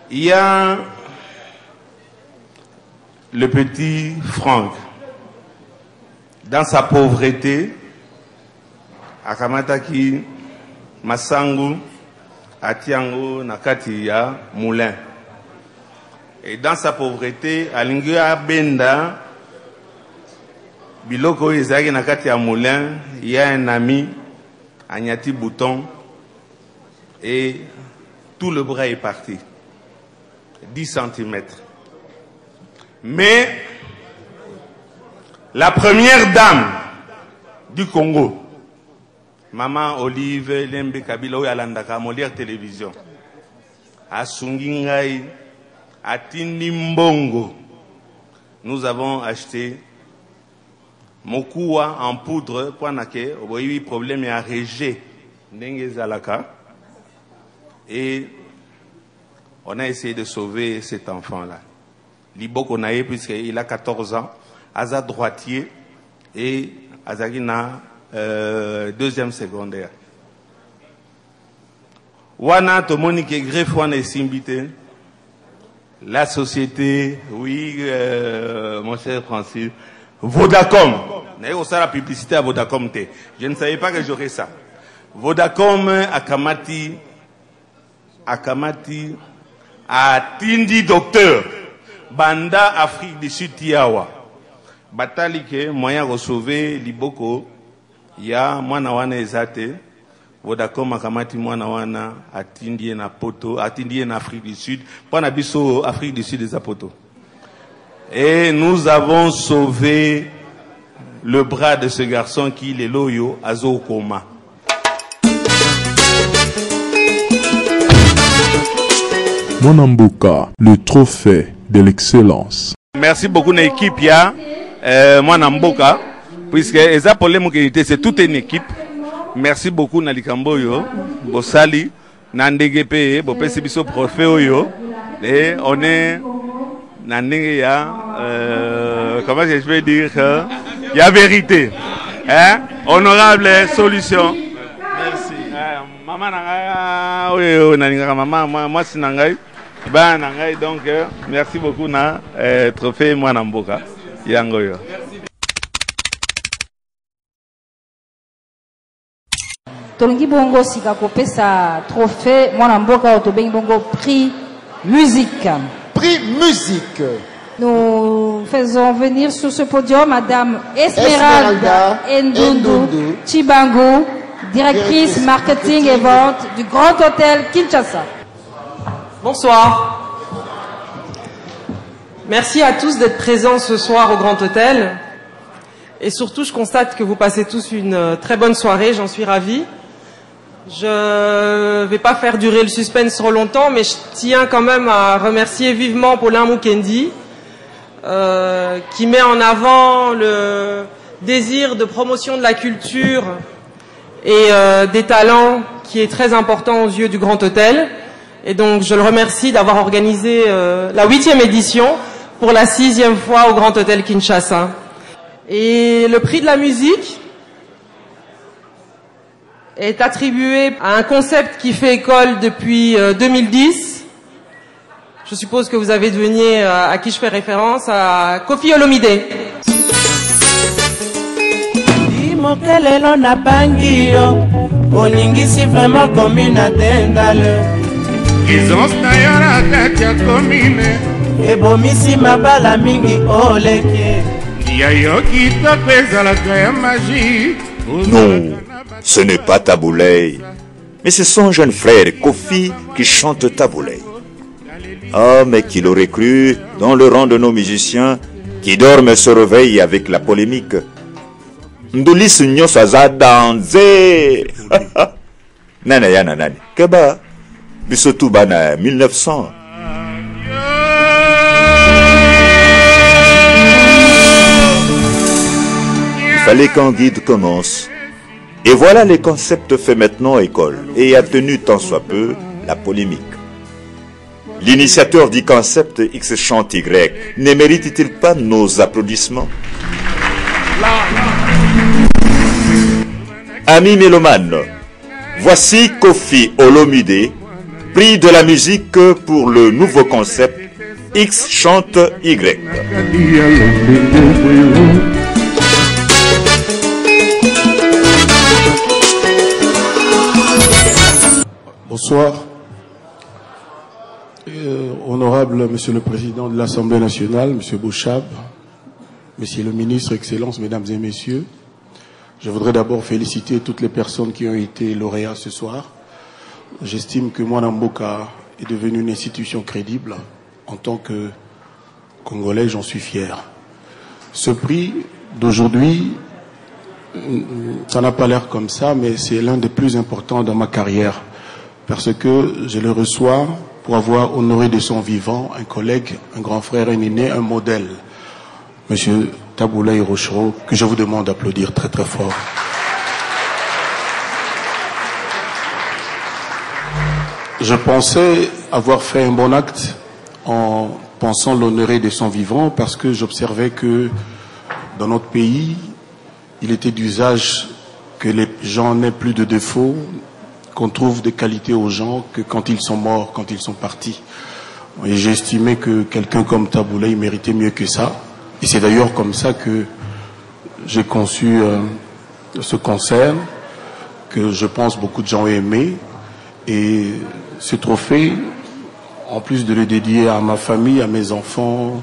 Il y a le petit Franck, dans sa pauvreté, Akamataki Masangu Atiango Nakati ya Moulin. Et dans sa pauvreté, Alingia Benda Biloko Ezagi Nakati ya Moulin, il y a un ami, Agnati Bouton, et tout le bras est parti. 10 cm. Mais la première dame du Congo, Maman Olive Lembe Kabila Oyalandaka, Molière Télévision, à Sungingai, à Tindimbongo, nous avons acheté Mokoua en poudre pour nake, au eu problème à Régé, Nengezalaka, et on a essayé de sauver cet enfant-là. Liboko Naye, puisqu'il a 14 ans, aza droitier et azaki na deuxième secondaire. Wana tomoni ke greffe wana esimbi te. La société, oui, mon cher Francis, Vodacom. Ça la publicité à Vodacom. Je ne savais pas que j'aurais ça. Vodacom, Akamati, Atindi docteur. Banda Afrique du Sud Tiawa. Batali ke moyen de sauver Liboko. Ya mwana wana ezate. Vodacom Akamati mwana wana atindie na poto, atindie na Afrique du Sud. Pana biso Afrique du Sud des apoto. Et nous avons sauvé le bras de ce garçon qui est loyo azo koma. Mwanamboka, le trophée de l'excellence. Merci beaucoup à l'équipe ya Mwanamboka, puisque les appelés c'est toute une équipe. Merci beaucoup na likamboyo, bosali, nandegepe, bopesi biso profeo yo, et on est nandenge ya, comment je vais dire, il y a vérité, hein, honorable solution. Merci. Maman nanga, oui, naninga maman, moi c'est nangai, ben nangai donc, merci beaucoup na trophée Mwanamboka, yangoyo. Tolongi bongo sika kopesa trophée Mwanamboka otobengi bongo prix musique. Prix musique. Nous faisons venir sur ce podium Madame Esmeralda Ndundu Chibangu, directrice marketing et vente du Grand Hôtel Kinshasa. Bonsoir. Merci à tous d'être présents ce soir au Grand Hôtel. Et surtout, je constate que vous passez tous une très bonne soirée, j'en suis ravie. Je ne vais pas faire durer le suspense trop longtemps, mais je tiens quand même à remercier vivement Paulin Mukendi, qui met en avant le désir de promotion de la culture et des talents, qui est très important aux yeux du Grand Hôtel. Et donc, je le remercie d'avoir organisé la 8e édition pour la 6e fois au Grand Hôtel Kinshasa. Et le prix de la musique est attribué à un concept qui fait école depuis 2010. Je suppose que vous avez deviné à qui je fais référence, à Koffi Olomide. Non, ce n'est pas Taboulay, mais c'est son jeune frère Koffi qui chante Taboulay. Ah, mais qui l'aurait cru dans le rang de nos musiciens qui dorment et se réveillent avec la polémique. Ndoulis nyos aza danse. Nana yana nani. Keba, bisotu bana 1900. Il fallait qu'un guide commence. Et voilà les concepts faits maintenant école et a tenu tant soit peu la polémique. L'initiateur du concept X chante Y ne mérite-t-il pas nos applaudissements? Amis mélomanes, voici Koffi Olomide, prix de la musique pour le nouveau concept X chante Y. Bonsoir. Honorable Monsieur le Président de l'Assemblée nationale, Monsieur Bouchab, Monsieur le Ministre, Excellences, Mesdames et Messieurs, je voudrais d'abord féliciter toutes les personnes qui ont été lauréats ce soir. J'estime que Mwanamboka est devenu une institution crédible. En tant que Congolais, j'en suis fier. Ce prix d'aujourd'hui, ça n'a pas l'air comme ça, mais c'est l'un des plus importants dans ma carrière. Parce que je le reçois pour avoir honoré de son vivant un collègue, un grand frère, un aîné, un modèle, Monsieur Taboulay Rochereau, que je vous demande d'applaudir très très fort. Je pensais avoir fait un bon acte en pensant l'honorer de son vivant, parce que j'observais que Dans notre pays, il était d'usage que les gens n'aient plus de défauts, qu'on trouve des qualités aux gens que quand ils sont morts, quand ils sont partis. Et j'ai estimé que quelqu'un comme Taboulay méritait mieux que ça. Et c'est d'ailleurs comme ça que j'ai conçu ce concert, que je pense beaucoup de gens ont aimé. Et ce trophée, en plus de le dédier à ma famille, à mes enfants,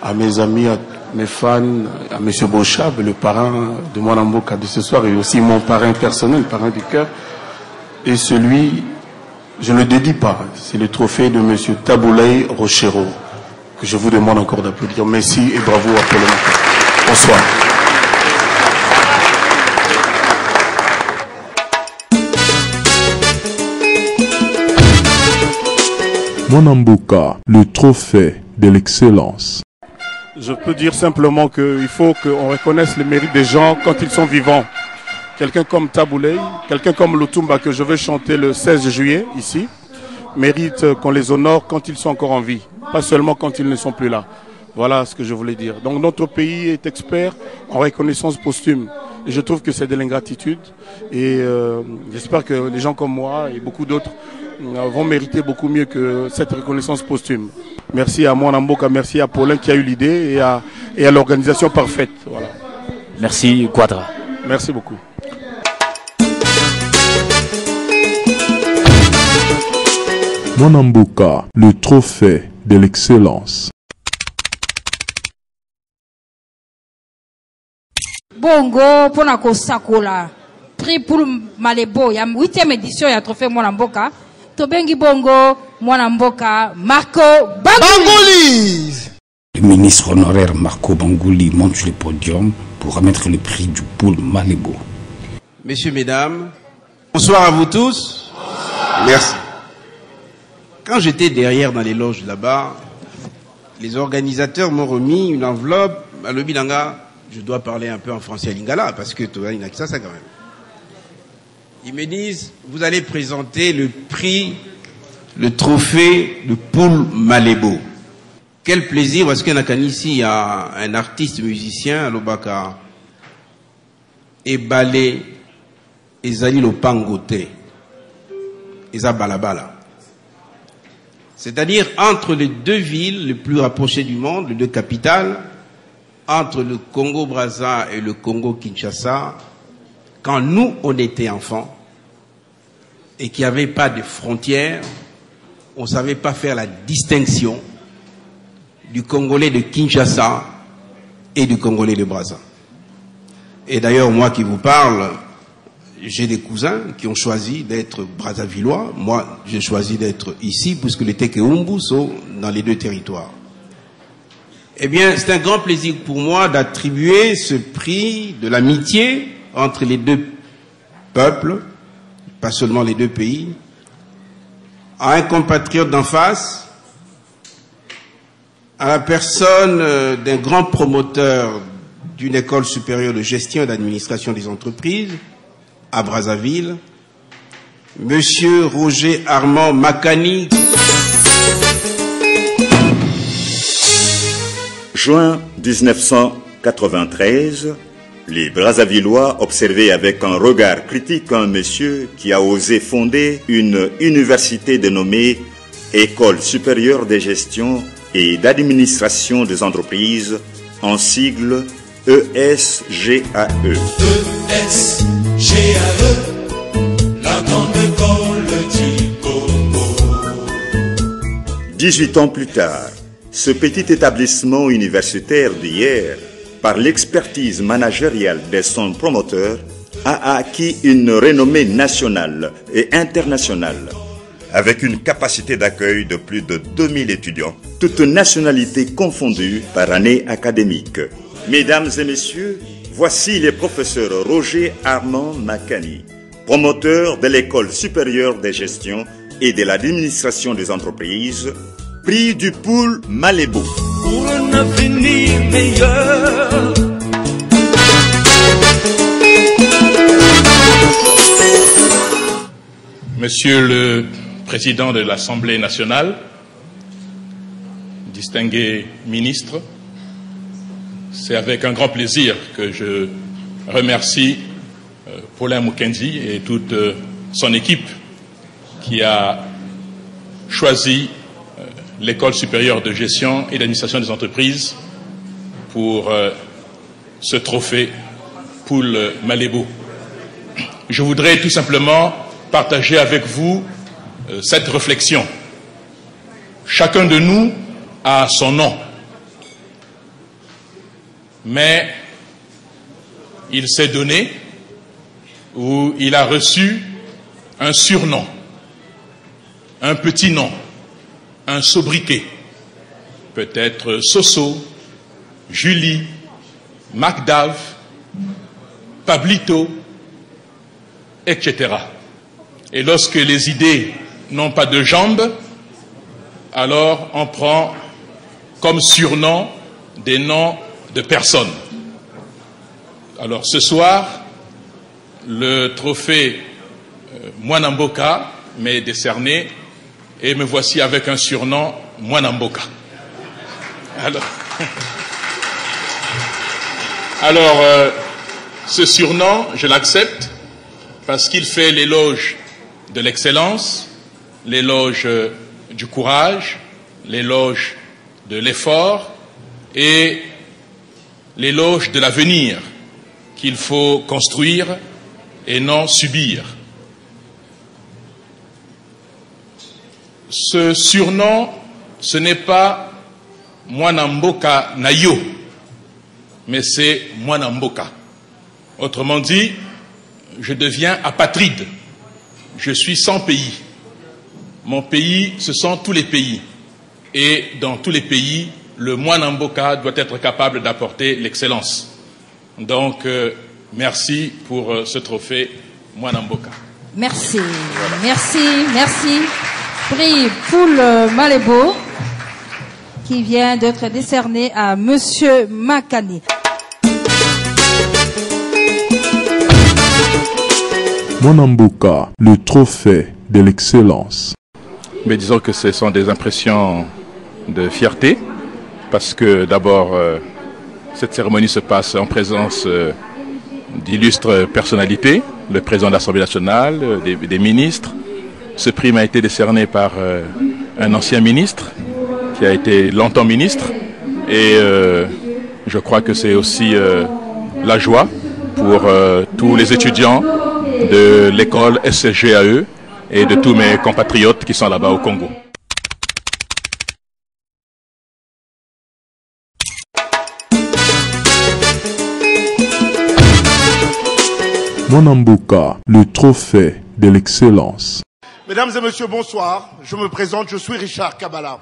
à mes amis, à mes fans, à M. Bochab, le parrain de Mwana Mboka de ce soir, et aussi mon parrain personnel, le parrain du cœur. Et celui, je ne le dédie pas, c'est le trophée de M. Taboulay Rochero, que je vous demande encore d'applaudir. Merci et bravo à Paul Mboka. Bonsoir. Mwana Mboka, le trophée de l'excellence. Je peux dire simplement qu'il faut qu'on reconnaisse le mérite des gens quand ils sont vivants. Quelqu'un comme Taboulay, quelqu'un comme Lutumba que je vais chanter le 16 juillet ici, mérite qu'on les honore quand ils sont encore en vie, pas seulement quand ils ne sont plus là. Voilà ce que je voulais dire. Donc notre pays est expert en reconnaissance posthume. Et je trouve que c'est de l'ingratitude. Et j'espère que les gens comme moi et beaucoup d'autres vont mériter beaucoup mieux que cette reconnaissance posthume. Merci à Mwana Mboka, merci à Paulin qui a eu l'idée et à l'organisation parfaite. Voilà. Merci Quadra. Merci beaucoup. Mwana Mboka, le trophée de l'excellence. Bongo pona kosakola prix pour Malebo ya 8e édition ya trophée Mwana Mboka tobengi bongo Mwana Mboka Marco Bangouli. Le ministre honoraire Marco Bangouli monte sur le podium pour remettre le prix du pool Malebo. Messieurs, mesdames, bonsoir à vous tous. Merci. Quand j'étais derrière dans les loges là-bas, les organisateurs m'ont remis une enveloppe à le bilanga. Je dois parler un peu en français à Lingala parce que toi, il n'y a que ça quand même. Ils me disent, vous allez présenter le prix, le trophée de poule Malebo. Quel plaisir, parce qu'il y a ici, il y a un artiste musicien, à l'Obaka, et Balé, et Zali Lopangote, et Zabalabala. C'est-à-dire entre les deux villes les plus rapprochées du monde, les deux capitales, entre le Congo-Brazza et le Congo-Kinshasa, quand nous, on était enfants, et qu'il n'y avait pas de frontières, on ne savait pas faire la distinction du Congolais de Kinshasa et du Congolais de Brazza. Et d'ailleurs, moi qui vous parle, j'ai des cousins qui ont choisi d'être Brazzavillois. Moi, j'ai choisi d'être ici, puisque les Tekeumbu sont dans les deux territoires. Eh bien, c'est un grand plaisir pour moi d'attribuer ce prix de l'amitié entre les deux peuples, pas seulement les deux pays, à un compatriote d'en face, à la personne d'un grand promoteur d'une école supérieure de gestion et d'administration des entreprises à Brazzaville, Monsieur Roger Armand Makani. Juin 1993, les Brazzavillois observaient avec un regard critique un monsieur qui a osé fonder une université dénommée École supérieure de gestion et d'administration des entreprises, en sigle ESGAE. ESGAE, la grande école du Congo. 18 ans plus tard, ce petit établissement universitaire d'hier, par l'expertise managériale de son promoteur, a acquis une renommée nationale et internationale, avec une capacité d'accueil de plus de 2000 étudiants, toutes nationalités confondues par année académique. Mesdames et messieurs, voici les professeurs Roger Armand Makani, promoteur de l'École supérieure de gestion et de l'administration des entreprises, prix du pool Malebo. Pour un avenir meilleur. Monsieur le Président de l'Assemblée nationale, distingués ministres, C'est avec un grand plaisir que je remercie Paulin Mukendi et toute son équipe qui a choisi l'École supérieure de gestion et d'administration des entreprises pour ce trophée Poule Malébo. Je voudrais tout simplement partager avec vous cette réflexion. Chacun de nous a son nom, mais il s'est donné ou il a reçu un surnom, un petit nom, un sobriquet, peut-être Soso, Julie, Macdave, Pablito, etc. Et lorsque les idées n'ont pas de jambes, alors on prend comme surnom des noms de personnes. Alors ce soir, le trophée Mwanamboka m'est décerné et me voici avec un surnom Mwanamboka. Alors ce surnom, je l'accepte parce qu'il fait l'éloge de l'excellence, l'éloge du courage, l'éloge de l'effort et l'éloge de l'avenir qu'il faut construire et non subir. Ce surnom, ce n'est pas Mwanamboka Nayo, mais c'est Mwanamboka. Autrement dit, je deviens apatride. Je suis sans pays. Mon pays, ce sont tous les pays. Et dans tous les pays, le Mwanamboka doit être capable d'apporter l'excellence. Donc, merci pour ce trophée Mwanamboka. Merci, merci, merci. Prix Poule Malébo qui vient d'être décerné à Monsieur Makani. Mwanamboka, le trophée de l'excellence. Mais disons que ce sont des impressions de fierté, parce que d'abord, cette cérémonie se passe en présence d'illustres personnalités, le président de l'Assemblée nationale, des ministres. Ce prix m'a été décerné par un ancien ministre, qui a été longtemps ministre, et je crois que c'est aussi la joie pour tous les étudiants de l'école SCGAE et de tous mes compatriotes qui sont là-bas au Congo. Mwanamboka, le trophée de l'excellence. Mesdames et messieurs, bonsoir. Je me présente, je suis Richard Kabbalah,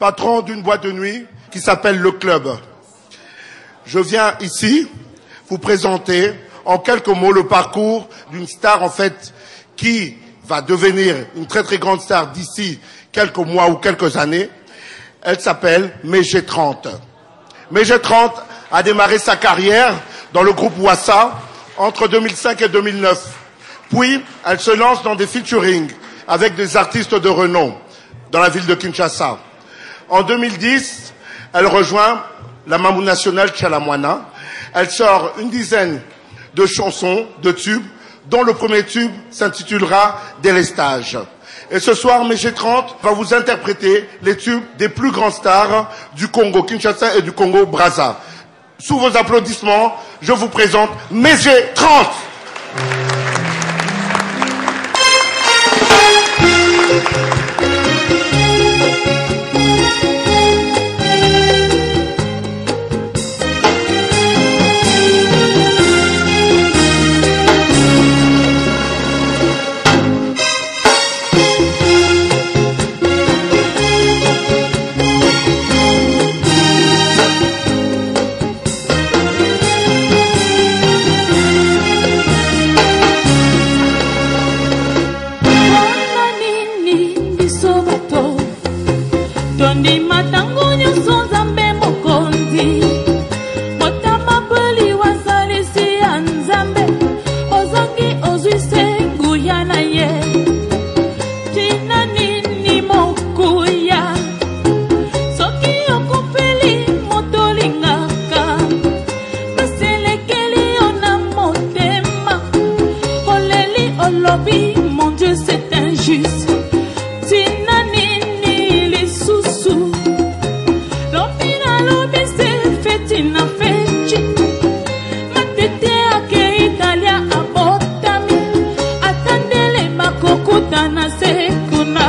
patron d'une boîte de nuit qui s'appelle Le Club. Je viens ici vous présenter en quelques mots le parcours d'une star en fait qui va devenir une très très grande star d'ici quelques mois ou quelques années. Elle s'appelle Mégé 30. Mégé 30 a démarré sa carrière dans le groupe Wassa entre 2005 et 2009. Puis, elle se lance dans des featuring avec des artistes de renom dans la ville de Kinshasa. En 2010, elle rejoint la Mamou nationale Tchalamwana. Elle sort une dizaine de chansons, de tubes, dont le premier tube s'intitulera Délestage. Et ce soir, Mégé 30 va vous interpréter les tubes des plus grands stars du Congo Kinshasa et du Congo Brazza. Sous vos applaudissements, je vous présente Mégé 30. olobi, mon Dieu, c'est injuste. Tina nini li susu. Lopina lobi se fetina fechi. Matete ake Italia abotami. Atandele makokuta na sekuna.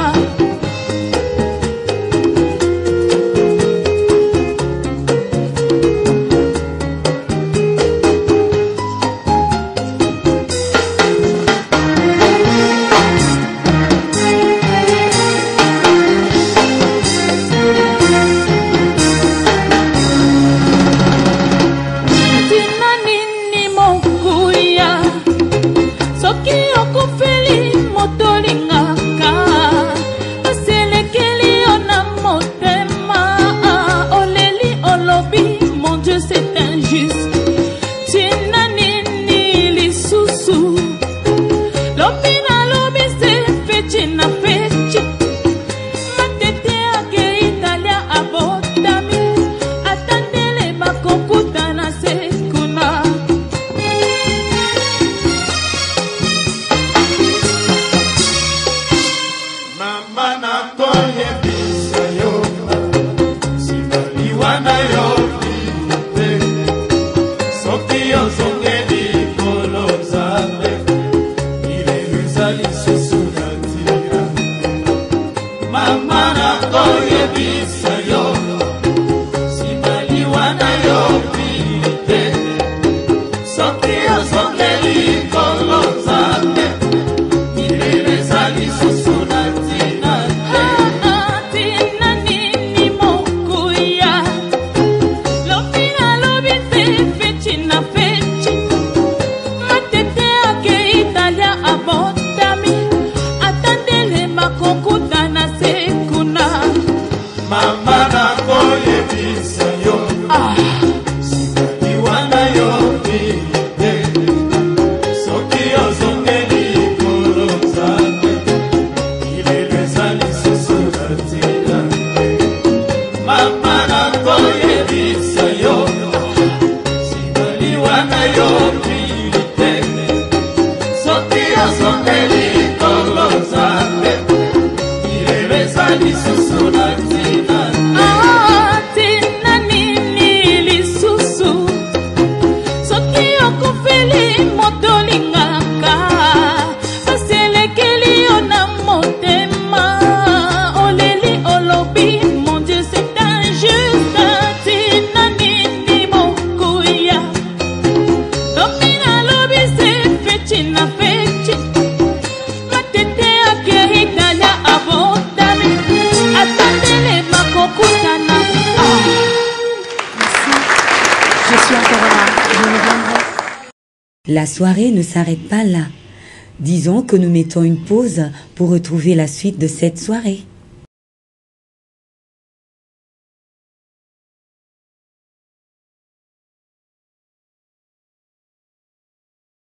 La soirée ne s'arrête pas là. Disons que nous mettons une pause pour retrouver la suite de cette soirée.